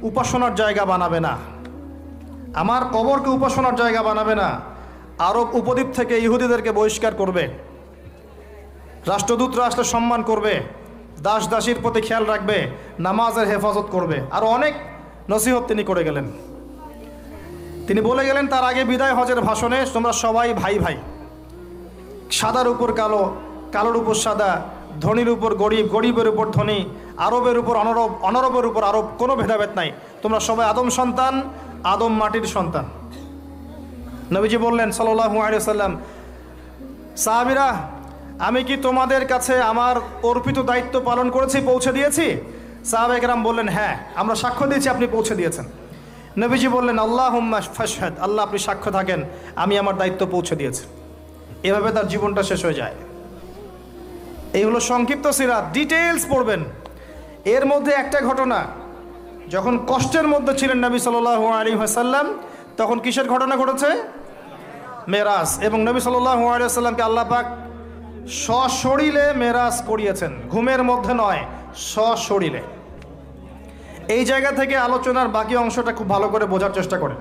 উপাসনার জায়গা বানাবে না, আমার কবরকে উপাসনার জায়গা বানাবে না। আরব উপদ্বীপ থেকে ইহুদিদেরকে বহিষ্কার করবে, রাষ্ট্রদূতরা আসলে সম্মান করবে, দাস দাসীর প্রতি খেয়াল রাখবে, নামাজের হেফাজত করবে। আরও অনেক নসিহত তিনি করে গেলেন। তিনি বলে গেলেন তার আগে বিদায় হজের ভাষণে, তোমরা সবাই ভাই ভাই, সাদার উপর কালো, কালোর উপর সাদা, ধনীর উপর গরিব, গরিবের উপর ধনী, আরবের উপর অনরব, অনরবের উপর আরব, কোনো ভেদাভেদ নাই। তোমরা সবাই আদম সন্তান, আদম মাটির সন্তান। নবীজি বললেন সাল্লাল্লাহু আলাইহি ওয়াসাল্লাম, সাহাবীরা, আমি কি তোমাদের কাছে আমার অর্পিত দায়িত্ব পালন করেছি, পৌঁছে দিয়েছি? সাহাবায়ে কেরাম বললেন, হ্যাঁ, আমরা সাক্ষ্য দিয়েছি আপনি পৌঁছে দিয়েছেন। নবীজি বললেন, আল্লাহুম্মা ফাশহাদ, আল্লাহ আপনি সাক্ষ্য থাকেন আমি আমার দায়িত্ব পৌঁছে দিয়েছি। এভাবে তার জীবনটা শেষ হয়ে যায়। এই হলো সংক্ষিপ্ত সিরাত, ডিটেইলস পড়বেন। এর মধ্যে একটা ঘটনা, যখন কষ্টের মধ্যে ছিলেন নবী সাল্লাল্লাহু আলাইহি ওয়াসাল্লাম, তখন কিসের ঘটনা ঘটেছে? মেরাজ। এবং নবী সাল্লাল্লাহু আলাইহি ওয়াসাল্লামকে আল্লাহ পাক সশরীরে মেরাজ করিয়েছেন, ঘুমের মধ্যে নয়, সশরীরে। এই জায়গা থেকে আলোচনার বাকি অংশটা খুব ভালো করে বোঝার চেষ্টা করেন।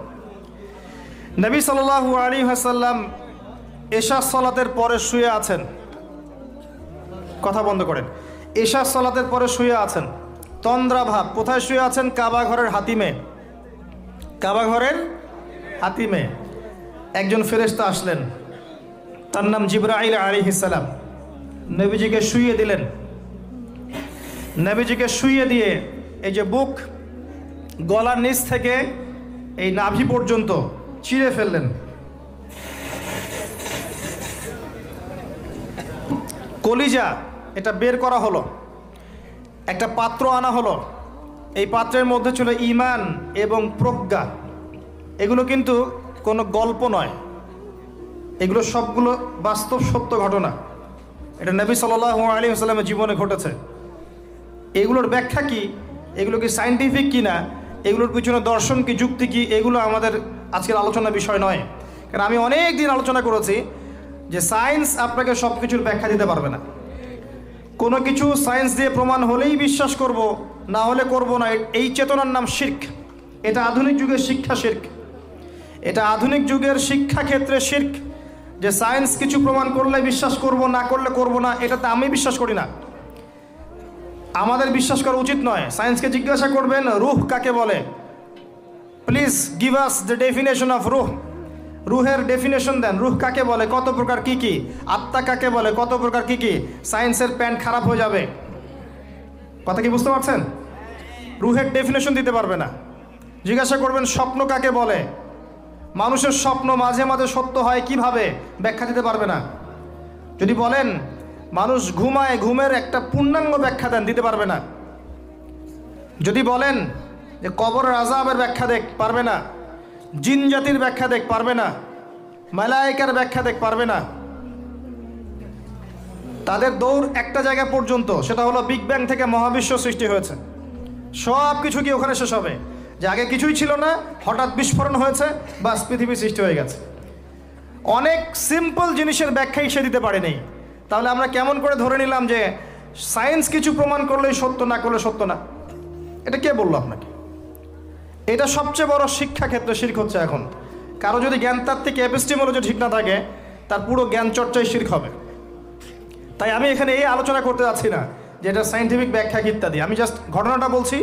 নবী সাল্লাল্লাহু আলাইহি ওয়াসাল্লাম এশা সালাতের পরে শুয়ে আছেন, কথা বন্ধ করেন, এশা সালাতের পরে শুয়ে আছেন, তন্দ্রা ভাব। কোথায় শুয়ে আছেন? কাবা ঘরের হাতিমে। কাবা ঘরের হাতিমে একজন ফেরেশতা আসলেন, তার নাম জিবরাইল আলাইহিস সালাম। নবীজিকে শুইয়ে দিলেন। নবীজিকে শুইয়ে দিয়ে এই যে বুক, গলার নিচ থেকে এই নাভি পর্যন্ত চিরে ফেললেন। কলিজা এটা বের করা হলো, একটা পাত্র আনা হলো। এই পাত্রের মধ্যে ছিল ঈমান এবং প্রজ্ঞা। এগুলো কিন্তু কোনো গল্প নয়, এগুলো সবগুলো বাস্তব সত্য ঘটনা। এটা নবী সাল্লাল্লাহু আলাইহি ওয়াসাল্লামের জীবনে ঘটেছে। এগুলোর ব্যাখ্যা কি, এগুলো কি সায়েন্টিফিক কি না, এগুলোর পিছনে দর্শন কি, যুক্তি কি, এগুলো আমাদের আজকের আলোচনার বিষয় নয়। কারণ আমি অনেক দিন আলোচনা করেছি যে সায়েন্স আপনাকে সব কিছুর ব্যাখ্যা দিতে পারবে না। কোনো কিছু সায়েন্স দিয়ে প্রমাণ হলেই বিশ্বাস করব, না হলে করব না, এই চেতনার নাম শিরক। এটা আধুনিক যুগের শিক্ষা শিরক, এটা আধুনিক যুগের শিক্ষা ক্ষেত্রে শিরক। যে সায়েন্স কিছু প্রমাণ করলে বিশ্বাস করব, না করলে করব না, এটাতে আমি বিশ্বাস করি না, আমাদের বিশ্বাস করা উচিত নয়। সায়েন্সকে জিজ্ঞাসা করবেন রুহ কাকে বলে, please give us the definition of রুহ। রুহের ডেফিনেশন দেন, রুহ কাকে বলে, কত প্রকার কি কি, আত্মা কাকে বলে, কত প্রকার কি কি। সায়েন্সের প্যান্ট খারাপ হয়ে যাবে। কথা কি বুঝতে পারছেন? রুহের ডেফিনেশন দিতে পারবে না। জিজ্ঞাসা করবেন স্বপ্ন কাকে বলে, মানুষের স্বপ্ন মাঝে মাঝে সত্য হয় কিভাবে, ব্যাখ্যা দিতে পারবে না। যদি বলেন মানুষ ঘুমায়, ঘুমের একটা পূর্ণাঙ্গ ব্যাখ্যা দেন, দিতে পারবে না। যদি বলেন যে কবরের আযাবের ব্যাখ্যা দেখ, পারবে না। জিন জাতির ব্যাখ্যা দেখ, পারবে না। মালায়েকার ব্যাখ্যা দেখ, পারবে না। তাদের দৌড় একটা জায়গা পর্যন্ত, সেটা হলো বিগ ব্যাং থেকে মহাবিশ্ব সৃষ্টি হয়েছে। সব কিছু কি ওখানে শেষ হবে? যে আগে কিছুই ছিল না, হঠাৎ বিস্ফোরণ হয়েছে, বাস পৃথিবী সৃষ্টি হয়ে গেছে। অনেক সিম্পল জিনিসের ব্যাখ্যাই সে দিতে পারেনি। তাহলে আমরা কেমন করে ধরে নিলাম যে সায়েন্স কিছু প্রমাণ করলেই সত্য, না করলে সত্য না? এটা কে বললো আপনাকে? এটা সবচেয়ে বড় শিক্ষা ক্ষেত্রে শিরক হচ্ছে এখন। কারো যদি জ্ঞানতাত্ত্বিক এপিস্টিমোলজি ঠিক না থাকে, তার পুরো জ্ঞান চর্চায় শিরক হবে। তাই আমি এখানে এই আলোচনা করতে যাচ্ছি না যে এটা সায়েন্টিফিক ব্যাখ্যা ইত্যাদি, আমি জাস্ট ঘটনাটা বলছি,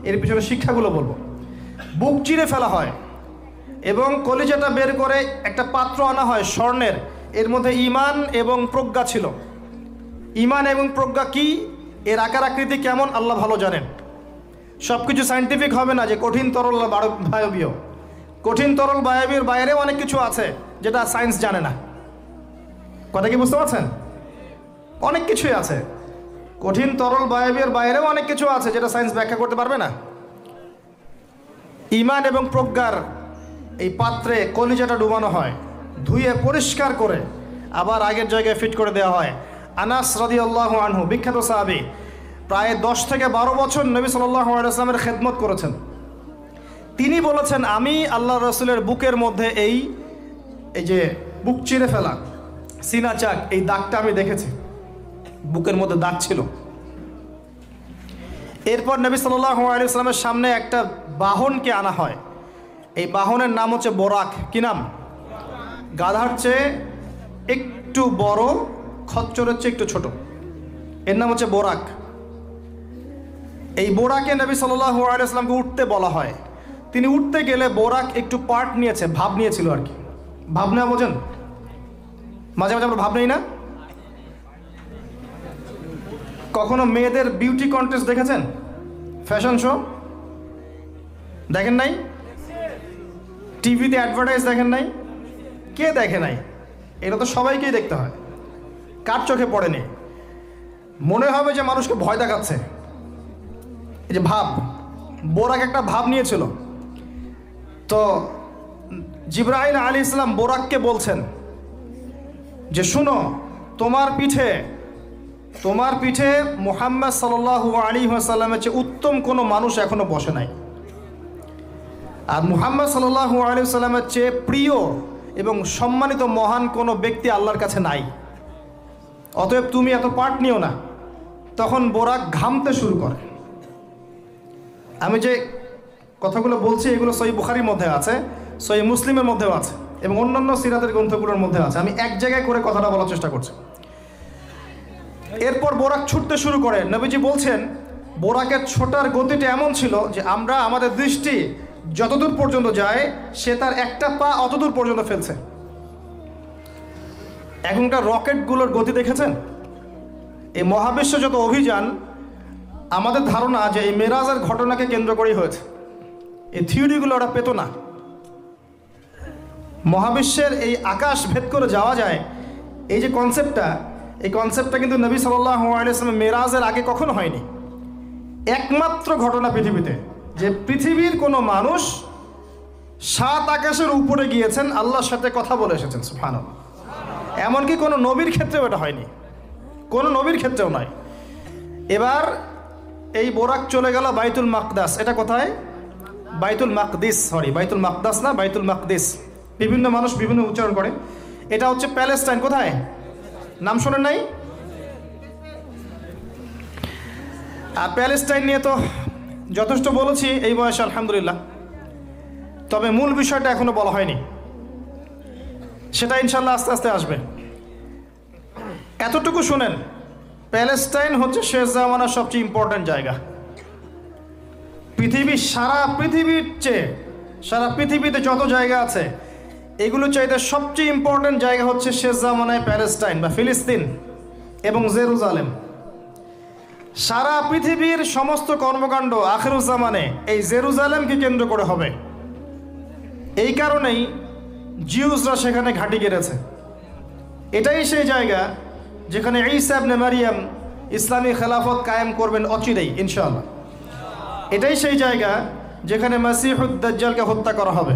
এর পিছনে শিক্ষাগুলো বলবো। বুক চিরে ফেলা হয় এবং কলিজাটা বের করে একটা পাত্র আনা হয় স্বর্ণের, এর মধ্যে ঈমান এবং প্রজ্ঞা ছিল। ঈমান এবং প্রজ্ঞা কি, এর আকার আকৃতি কেমন, আল্লাহ ভালো জানেন। সব কিছু সায়েন্টিফিক হবে না যে কঠিন তরল বায়বীয়। কঠিন তরল বায়বীর বাইরেও অনেক কিছু আছে যেটা সায়েন্স জানে না। কথা কি বুঝতে পারছেন? অনেক কিছুই আছে, কঠিন তরল বায়বীর বাইরেও অনেক কিছু আছে যেটা সায়েন্স ব্যাখ্যা করতে পারবে না। ঈমান এবং প্রজ্ঞার এই পাত্রে কলিজাটা ডুবানো হয়, ধুয়ে পরিষ্কার করে আবার আগের জায়গায় ফিট করে দেওয়া হয়। আনাস রাদিয়াল্লাহু আনহু, বিখ্যাত সাহাবী, প্রায় 10 থেকে 12 বছর নবী সাল্লাল্লাহু আলাইহি ওয়াসাল্লামের খেদমত করেছেন। তিনি বলেছেন, আমি আল্লাহ রসুলের বুকের মধ্যে এই যে বুক চিরে ফেলা, সিনা চাক, এই দাগটা আমি দেখেছি, বুকের মধ্যে দাগ ছিল। এরপর নবী সাল্লাল্লাহু আলাইহি ওয়াসাল্লামের সামনে একটা বাহনকে আনা হয়। এই বাহনের নাম হচ্ছে বোরাক। কি নাম? গাধার চেয়ে একটু বড়, খচ্চরের চেয়ে একটু ছোট, এর নাম হচ্ছে বোরাক। এই বোরাকে নবী সাল্লাল্লাহু আলাইহি ওয়াসাল্লামকে উঠতে বলা হয়। তিনি উঠতে গেলে বোরাক একটু পার্ট নিয়েছে, ভাব নিয়েছিল আর কি। ভাব নেওয়া বোঝেন? মাঝে মাঝে আমরা ভাব নেই না? কখনো মেয়েদের বিউটি কন্টেস্ট দেখেছেন? ফ্যাশন শো দেখেন নাই? টিভিতে অ্যাডভার্টাইজ দেখেন নাই? কে দেখে নাই? এটা তো সবাইকেই দেখতে হয়। কার চোখে পড়েনি? মনে হবে যে মানুষকে ভয় দেখাচ্ছে। এই যে ভাব, বোরাক একটা ভাব নিয়েছিল। তো জিবরাইল আলাইহিস সালাম বোরাককে বলছেন যে শুনো, তোমার পিঠে মুহাম্মদ সাল্লাল্লাহু আলাইহি ওয়াসাল্লামের চেয়ে উত্তম কোনো মানুষ এখনো বসে নাই, আর মুহাম্মদ সাল্লাল্লাহু আলাইহি ওয়াসাল্লামের চেয়ে প্রিয় এবং সম্মানিত মহান কোনো ব্যক্তি আল্লাহর কাছে নাই। অতএব তুমি এত পার্ট নিও না। তখন বোরাক ঘামতে শুরু করে। আমি যে কথাগুলো বলছি এগুলো সহিহ বুখারীর মধ্যে আছে, সহিহ মুসলিমের মধ্যেও আছে এবং অন্যান্য সিরাতের গ্রন্থগুলোর মধ্যে আছে। আমি এক জায়গায় করে কথাটা বলার চেষ্টা করছি। এরপর বোরাক ছুটতে শুরু করে। নবীজি বলছেন, বোরাকের ছোটার গতিটা এমন ছিল যে আমরা আমাদের দৃষ্টি যতদূর পর্যন্ত যায়, সে তার একটা পা অতদূর পর্যন্ত ফেলছে। এখনকার রকেটগুলোর গতি দেখেছেন? এই মহাবিশ্ব যত অভিযান, আমাদের ধারণা যে এই মেরাজের ঘটনাকে কেন্দ্র করেই হয়েছে। এই থিওরিগুলো ওরা পেত না। মহাবিশ্বের এই আকাশ ভেদ করে যাওয়া যায়, এই যে কনসেপ্টটা, এই কনসেপ্টটা কিন্তু নবী সাল্লাল্লাহু আলাইহি ওয়াসাল্লাম মেরাজের আগে কখনো হয়নি। একমাত্র ঘটনা পৃথিবীতে যে পৃথিবীর কোনো মানুষ 7 আকাশের উপরে গিয়েছেন, আল্লাহর সাথে কথা বলে এসেছেন। সুবহানাল্লাহ। এমনকি কোনো নবীর ক্ষেত্রেও এটা হয়নি, কোনো নবীর ক্ষেত্রেও নয়। এবার এই বোরাক চলে গেল বাইতুল মাকদাস। এটা কোথায়? বাইতুল মাকদিস, বাইতুল মাকদাস না, বাইতুল মাকদিস। বিভিন্ন মানুষ বিভিন্ন উচ্চারণ করে। এটা হচ্ছে প্যালেস্টাইন। কোথায়? নাম শোনেন নাই? আর প্যালেস্টাইন নিয়ে তো যথেষ্ট বলেছি এই বয়সে, আলহামদুলিল্লাহ। তবে মূল বিষয়টা এখনো বলা হয়নি, সেটা ইনশাল্লাহ আস্তে আস্তে আসবে। এতটুকু শুনেন, প্যালেস্টাইন হচ্ছে শেষ জামানার সবচেয়ে ইম্পর্ট্যান্ট জায়গা। সারা পৃথিবীর চেয়ে, সারা পৃথিবীতে যত জায়গা আছে এগুলো চাইতে সবচেয়ে ইম্পর্ট্যান্ট জায়গা হচ্ছে শেষ জামানায় প্যালেস্টাইন বা ফিলিস্তিন এবং জেরুজালেম। সারা পৃথিবীর সমস্ত কর্মকাণ্ড আখিরুজ্জামানে এই জেরুজালেমকে কেন্দ্র করে হবে। এই কারণেই জিউসরা সেখানে ঘাঁটি গেড়েছে। এটাই সেই জায়গা যেখানে ঈসা ইবনে মারিয়াম ইসলামী খেলাফত কায়েম করবেন অচিরেই ইনশাআল্লাহ। এটাই সেই জায়গা যেখানে মাসিহুদ দাজ্জালকে হত্যা করা হবে।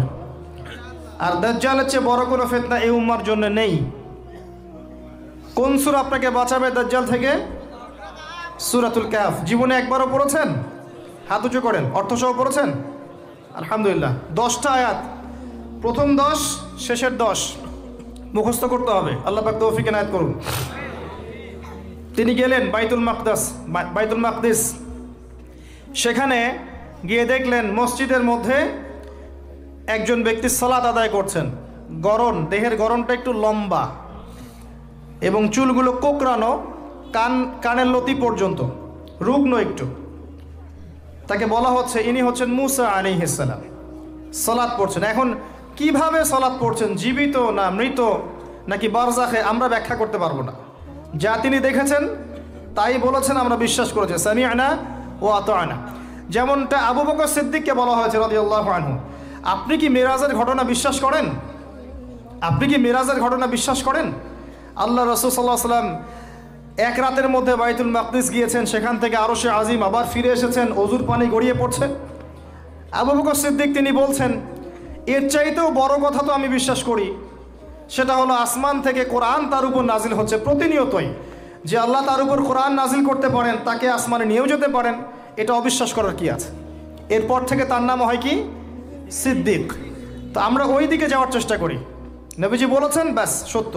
আর দাজ্জালের চেয়ে বড় কোনো ফিতনা এই উম্মার জন্য নেই। কোন সূরা আপনাকে বাঁচাবে দাজ্জাল থেকে? সূরাতুল কাহফ। জীবনে একবারও পড়েছেন? হাত উঁচু করেন। অর্থসহ পড়েছেন? আলহামদুলিল্লাহ। 10টা আয়াত, প্রথম 10, শেষের 10 মুখস্থ করতে হবে। আল্লাহ পাক তৌফিক এনায়েত করুন। তিনি গেলেন বাইতুল মাকদিস। সেখানে গিয়ে দেখলেন মসজিদের মধ্যে একজন ব্যক্তি সালাত আদায় করছেন। দেহের গড়নটা একটু লম্বা এবং চুলগুলো কোকড়ানো, কানের লতি পর্যন্ত, রুগ্ন একটু। তাকে বলা হচ্ছে ইনি হচ্ছেন মুসা আলাইহিস সালাম, সালাত পড়ছেন। এখন কিভাবে সালাত পড়ছেন, জীবিত না মৃত নাকি বারজাখে, আমরা ব্যাখ্যা করতে পারবো না। যা তিনি দেখেছেন তাই বলেছেন, আমরা বিশ্বাস করেছি। সামি'না ওয়া আতা'না। যেমনটা আবু বকর সিদ্দিককে বলা হয়েছে রাদিয়াল্লাহু আনহু, আপনি কি মিরাজের ঘটনা বিশ্বাস করেন? আপনি কি মিরাজের ঘটনা বিশ্বাস করেন? আল্লাহ রাসূল সাল্লাল্লাহু আলাইহি ওয়াসাল্লাম এক রাতের মধ্যে বাইতুল মাকদিস গিয়েছেন, সেখান থেকে আরশে আজিম, আবার ফিরে এসেছেন, অজুর পানি গড়িয়ে পড়ছে। আবু বকর সিদ্দিক তিনি বলছেন, এর চাইতেও বড় কথা তো আমি বিশ্বাস করি, সেটা হলো আসমান থেকে কোরআন তার উপর নাজিল হচ্ছে প্রতিনিয়তই। যে আল্লাহ তার উপর কোরআন নাজিল করতে পারেন, তাকে আসমানে নিয়েও যেতে পারেন, এটা অবিশ্বাস করার কি আছে? এরপর থেকে তার নাম হয় কি? সিদ্দিক। তো আমরা ওই দিকে যাওয়ার চেষ্টা করি। নবীজি বলেছেন, ব্যাস সত্য।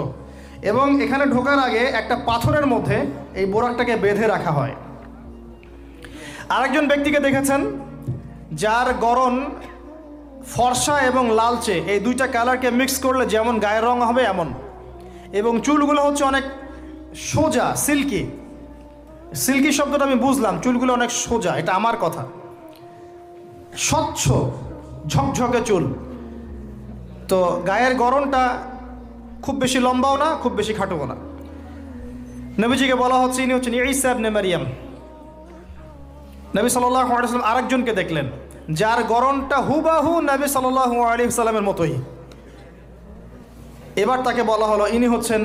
এবং এখানে ঢোকার আগে একটা পাথরের মধ্যে এই বোরাকটাকে বেঁধে রাখা হয়। আরেকজন ব্যক্তিকে দেখেছেন যার গড়ন ফর্সা এবং লালচে, এই দুইটা কালারকে মিক্স করলে যেমন গায়ের রং হবে এমন, এবং চুলগুলো হচ্ছে অনেক সোজা, সিল্কি। সিল্কি শব্দটা আমি বুঝলাম, চুলগুলো অনেক সোজা, এটা আমার কথা। স্বচ্ছ ঝকঝকে চুল। তো গায়ের গড়নটা খুব বেশি লম্বাও না, খুব বেশি খাটোও না। নবীজিকে বলা হচ্ছে ইনি হচ্ছেন ঈসা ইবনে মারিয়াম। নবী সাল্লাল্লাহু আলাইহি ওয়াসাল্লাম আরেকজনকে দেখলেন যার গড়নটা হুবাহু নবী সাল্লাল্লাহু আলাইহি ওয়াসাল্লামের মতোই। এবার তাকে বলা হলো ইনি হচ্ছেন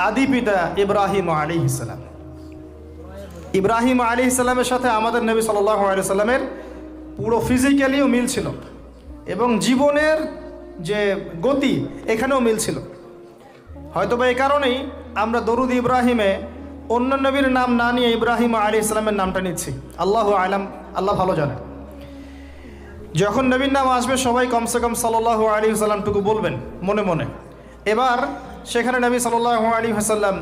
আদি পিতা ইব্রাহিম আলাইহিস সালাম। ইব্রাহিম আলাইহিস সালামের সাথে আমাদের নবী সাল্লাল্লাহু আলাইহি ওয়াসাল্লামের পুরো ফিজিক্যালিও মিল ছিল এবং জীবনের যে গতি এখানেও মিল ছিল। হয়তোবা এই কারণেই আমরা দরুদ ইব্রাহিমে অন্য নবীর নাম না নিয়ে ইব্রাহিম আলাইহিস সালামের নামটা নিচ্ছি। আল্লাহু আলাম, আল্লাহ ভালো জানে। যখন নবীর নাম আসবে সবাই কমসে কম সাল্লাল্লাহু আলাইহি ওয়াসাল্লামটুকু বলবেন মনে মনে। এবার সেখানে নবী সাল্লাল্লাহু আলাইহি ওয়াসাল্লাম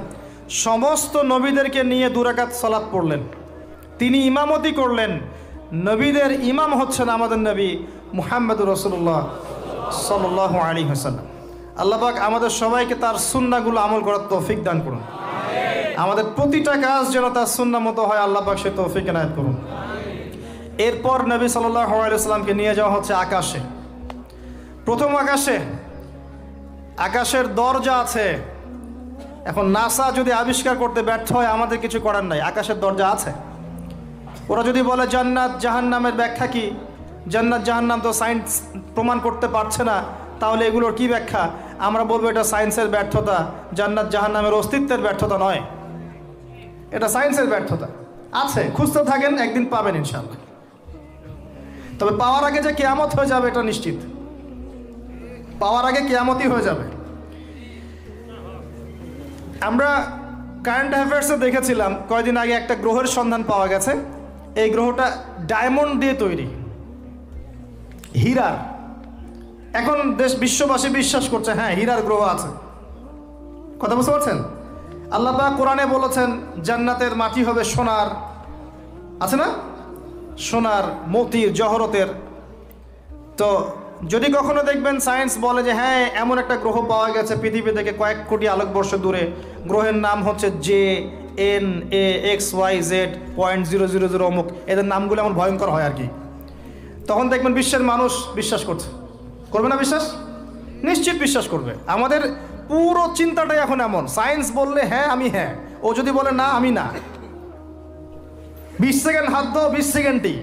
সমস্ত নবীদেরকে নিয়ে 2 রাকাত সালাত পড়লেন। তিনি ইমামতি করলেন। নবীদের ইমাম হচ্ছেন আমাদের নবী মুহাম্মদুর রাসূলুল্লাহ সাল্লাল্লাহু আলাইহি ওয়াসাল্লাম। আল্লাহ পাক আমাদের সবাইকে তার সুন্নাহগুলো আমল করার তৌফিক দান করুন। আমাদের প্রতিটা কাজ যেন তার সুন্নাহ মতো হয়, আল্লাহ পাক সে তৌফিক এনায়েত করুন। এরপর নবী সাল্লাল্লাহু আলাইহি ওয়াসাল্লামকে নিয়ে যাওয়া হচ্ছে আকাশে। প্রথম আকাশের দরজা আছে। এখন নাসা যদি আবিষ্কার করতে ব্যর্থ হয়, আমাদের কিছু করার নাই, আকাশের দরজা আছে। ওরা যদি বলে জান্নাত জাহান্নামের ব্যাখ্যা কি, জান্নাত জাহান্নাম তো সায়েন্স প্রমাণ করতে পারছে না, তাহলে এগুলোর কি ব্যাখ্যা? আমরা বলবো এটা সায়েন্সের ব্যর্থতা, জান্নাত জাহান্নামের অস্তিত্বের ব্যর্থতা নয়, এটা সায়েন্সের ব্যর্থতা। আছে, খুঁজতে থাকেন, একদিন পাবেন ইনশাআল্লাহ। তবে পাওয়ার আগে যে কিয়ামত হয়ে যাবে এটা নিশ্চিত। পাওয়ার আগে কিয়ামতই হয়ে যাবে। আমরা কারেন্ট অ্যাফেয়ার্সে দেখেছিলাম কয়েকদিন আগে একটা গ্রহের সন্ধান পাওয়া গেছে। এই গ্রহটা ডায়মন্ড দিয়ে তৈরি, হীরার, এখন বিশ্ববাসী বিশ্বাস করছে হ্যাঁ হীরার গ্রহ আছে। কথা বুঝতে পারছেন? আল্লাহ পাক কোরআনে বলেছেন জান্নাতের মাটি হবে সোনার, আছে না, সোনার, মতির, জহরতের। তো যদি কখনো দেখবেন সায়েন্স বলে যে হ্যাঁ এমন একটা গ্রহ পাওয়া গেছে পৃথিবী থেকে কয়েক কোটি আলোকবর্ষ দূরে, গ্রহের নাম হচ্ছে JNAXYZ.000 অমুক, এদের নামগুলো এমন ভয়ঙ্কর হয় আর কি, তখন দেখবেন বিশ্বের মানুষ বিশ্বাস করছে। করবে না বিশ্বাস? নিশ্চিত বিশ্বাস করবে। আমাদের পুরো চিন্তাটাই এখন এমন, সায়েন্স বললে হ্যাঁ আমি হ্যাঁ, ও যদি বলে না আমি না। 20 সেকেন্ড হাত দাও, 20 সেকেন্ডই।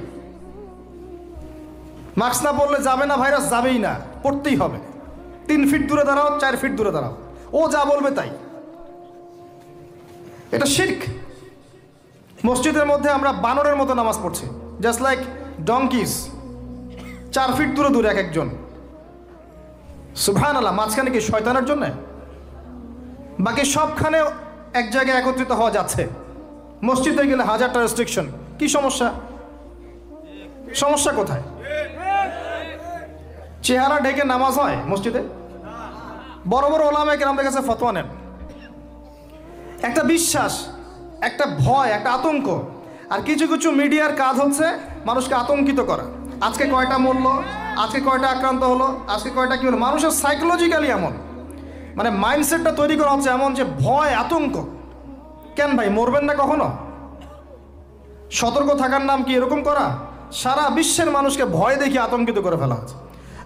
মাস্ক না পরলে যাবে না, ভাইরাস যাবেই না, পড়তেই হবে। 3 ফিট দূরে দাঁড়াও, 4 ফিট দূরে দাঁড়াও, ও যা বলবে তাই। এটা শিরক। মসজিদের মধ্যে আমরা বানরের মতো নামাজ পড়ছি, জাস্ট লাইক ডঙ্কিস, 4 ফিট দূরে দূরে এক একজন। সুবহানাল্লাহ। মাঝখানে কি শয়তানের জন্য? বাকি সবখানে এক জায়গায় একত্রিত হওয়া যাচ্ছে। মসজিদে গেলে 1000টা রেস্ট্রিকশন, কি সমস্যা? সমস্যা কোথায়? চেহারা ঢেকে নামাজ হয় মসজিদে? বড় বড় ওলামায়ে কেরামদের কাছে ফতোয়া নেন। একটা বিশ্বাস, একটা ভয়, একটা আতঙ্ক। আর কিছু কিছু মিডিয়ার কাজ হচ্ছে মানুষকে আতঙ্কিত করা। আজকে কয়টা মরলো, আজকে কয়টা আক্রান্ত হলো, আজকে কয়টা কি হলো। মানুষের সাইকোলজিক্যালি এমন, মানে মাইন্ডসেটটা তৈরি করা হচ্ছে এমন যে ভয়, আতঙ্ক। কেন ভাই, মরবেন না কখনো? সতর্ক থাকার নাম কি এরকম করা? সারা বিশ্বের মানুষকে ভয় দেখিয়ে আতঙ্কিত করে ফেলা হচ্ছে।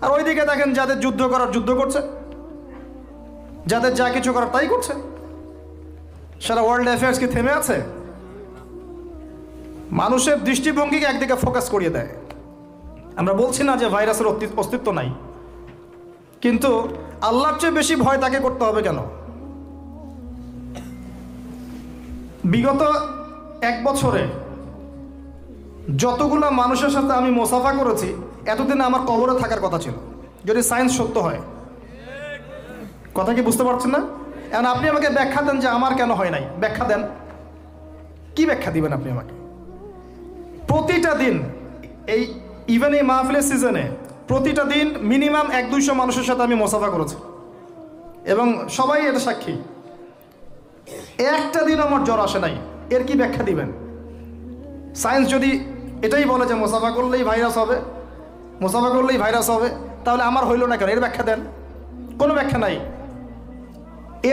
আর ওইদিকে দেখেন যাদের যুদ্ধ করার যুদ্ধ করছে, যাদের যা কিছু করার তাই করছে। সারা ওয়ার্ল্ড অ্যাফেয়ার্স কি থেমে আছে? মানুষের দৃষ্টিভঙ্গিকে একদিকে ফোকাস করিয়ে দেয়। আমরা বলছি না যে ভাইরাসের অস্তিত্ব নাই, কিন্তু আল্লাহর চেয়ে বেশি ভয় তাকে করতে হবে কেন? বিগত 1 বছরে যতগুলো মানুষের সাথে আমি মোসাফা করেছি, এতদিন আমার কবরে থাকার কথা ছিল, যদি সায়েন্স সত্য হয়। কথা কি বুঝতে পারছেন না? এখন আপনি আমাকে ব্যাখ্যা দেন যে আমার কেন হয় নাই, ব্যাখ্যা দেন। কি ব্যাখ্যা দিবেন আপনি আমাকে? প্রতিটা দিন এই ইভেন এই মাহফিলের সিজনে প্রতিটা দিন মিনিমাম 100-200 মানুষের সাথে আমি মোসাফা করেছি, এবং সবাই এটা সাক্ষী। একটা দিন আমার জ্বর আসে নাই, এর কি ব্যাখ্যা দিবেন? সায়েন্স যদি এটাই বলে যে মোসাফা করলেই ভাইরাস হবে, মোসাফা করলেই ভাইরাস হবে, তাহলে আমার হইল না কেন? এর ব্যাখ্যা দেন। কোনো ব্যাখ্যা নাই।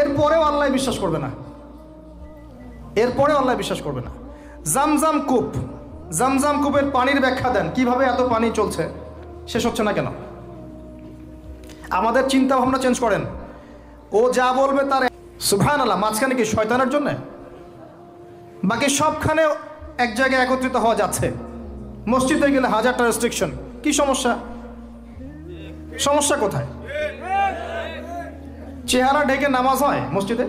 এরপরেও আল্লাহ বিশ্বাস করবে না, এরপরেও আল্লাহ বিশ্বাস করবে না। জামজাম কূপ, জামজাম কূপের পানির ব্যাখ্যা দেন, কিভাবে এত পানি চলছে, শেষ হচ্ছে না কেন? আমাদের চিন্তা ভাবনা চেঞ্জ করেন। ও যা বলবে তার সুবহানাল্লাহ। মাঝখানে কি শয়তানের জন্য? বাকি সবখানে এক জায়গায় একত্রিত হওয়া যাচ্ছে। মসজিদে গেলে 1000টা রেস্ট্রিকশন, কি সমস্যা? সমস্যা কোথায়? চেহারা ঢেকে নামাজ হয় মসজিদে?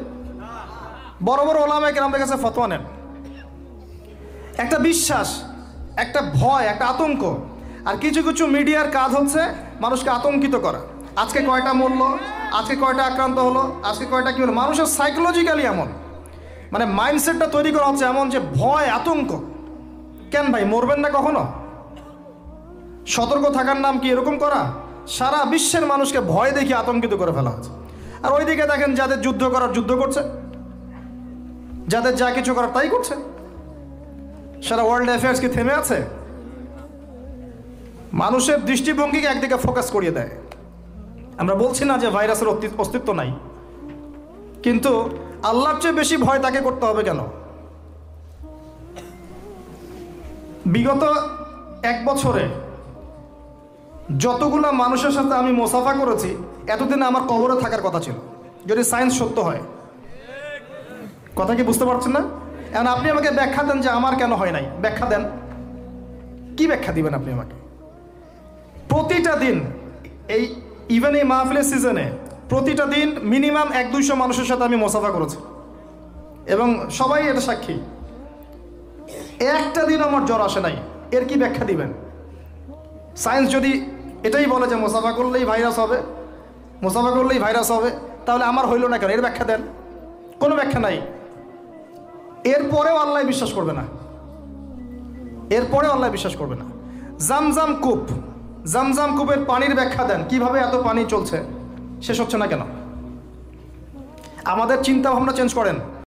বড় বড় ওলামায়ে কেরামদের কাছে ফতোয়া নেন। একটা বিশ্বাস, একটা ভয়, একটা আতঙ্ক। আর কিছু কিছু মিডিয়ার কাজ হচ্ছে মানুষকে আতঙ্কিত করা। আজকে কয়টা মরলো, আজকে কয়টা আক্রান্ত হলো, আজকে কয়টা কি হলো। মানুষের সাইকোলজিক্যালি এমন, মানে মাইন্ডসেটটা তৈরি করা হচ্ছে এমন যে ভয়, আতঙ্ক। কেন ভাই, মরবেন না কখনো? সতর্ক থাকার নাম কি এরকম করা? সারা বিশ্বের মানুষকে ভয় দেখিয়ে আতঙ্কিত করে ফেলা হচ্ছে। আর ওইদিকে দেখেন যাদের যুদ্ধ করার যুদ্ধ করছে, যাদের যা কিছু করার তাই করছে। সারা ওয়ার্ল্ড অ্যাফেয়ার্স কি থেমে আছে? মানুষের দৃষ্টিভঙ্গিকে একদিকে ফোকাস করিয়ে দেয়। আমরা বলছি না যে ভাইরাসের অস্তিত্ব নাই, কিন্তু আল্লাহর চেয়ে বেশি ভয় তাকে করতে হবে কেন? বিগত 1 বছরে যতগুলো মানুষের সাথে আমি মোসাফা করেছি, এতদিন আমার কবরে থাকার কথা ছিল, যদি সায়েন্স সত্য হয়। কথা কি বুঝতে পারছেন না? এখন আপনি আমাকে ব্যাখ্যা দেন যে আমার কেন হয় নাই, ব্যাখ্যা দেন। কি ব্যাখ্যা দিবেন আপনি আমাকে? প্রতিটা দিন এই ইভেন এই মাহফিলের সিজনে প্রতিটা দিন মিনিমাম 100-200 মানুষের সাথে আমি মোসাফা করেছি, এবং সবাই এটা সাক্ষী। একটা দিন আমার জ্বর আসে নাই, এর কি ব্যাখ্যা দিবেন? সায়েন্স যদি এটাই বলে যে মোসাফা করলেই ভাইরাস হবে, মোসাফা করলেই ভাইরাস হবে, তাহলে আমার হইল না কেন? এর ব্যাখ্যা দেন। কোনো ব্যাখ্যা নাই। এরপরেও আল্লাহ বিশ্বাস করবে না, এরপরেও আল্লাহ বিশ্বাস করবে না। জামজাম কূপ, জামজাম কূপের পানির ব্যাখ্যা দেন, কিভাবে এত পানি চলছে, শেষ হচ্ছে না কেন? আমাদের চিন্তা ভাবনা চেঞ্জ করেন।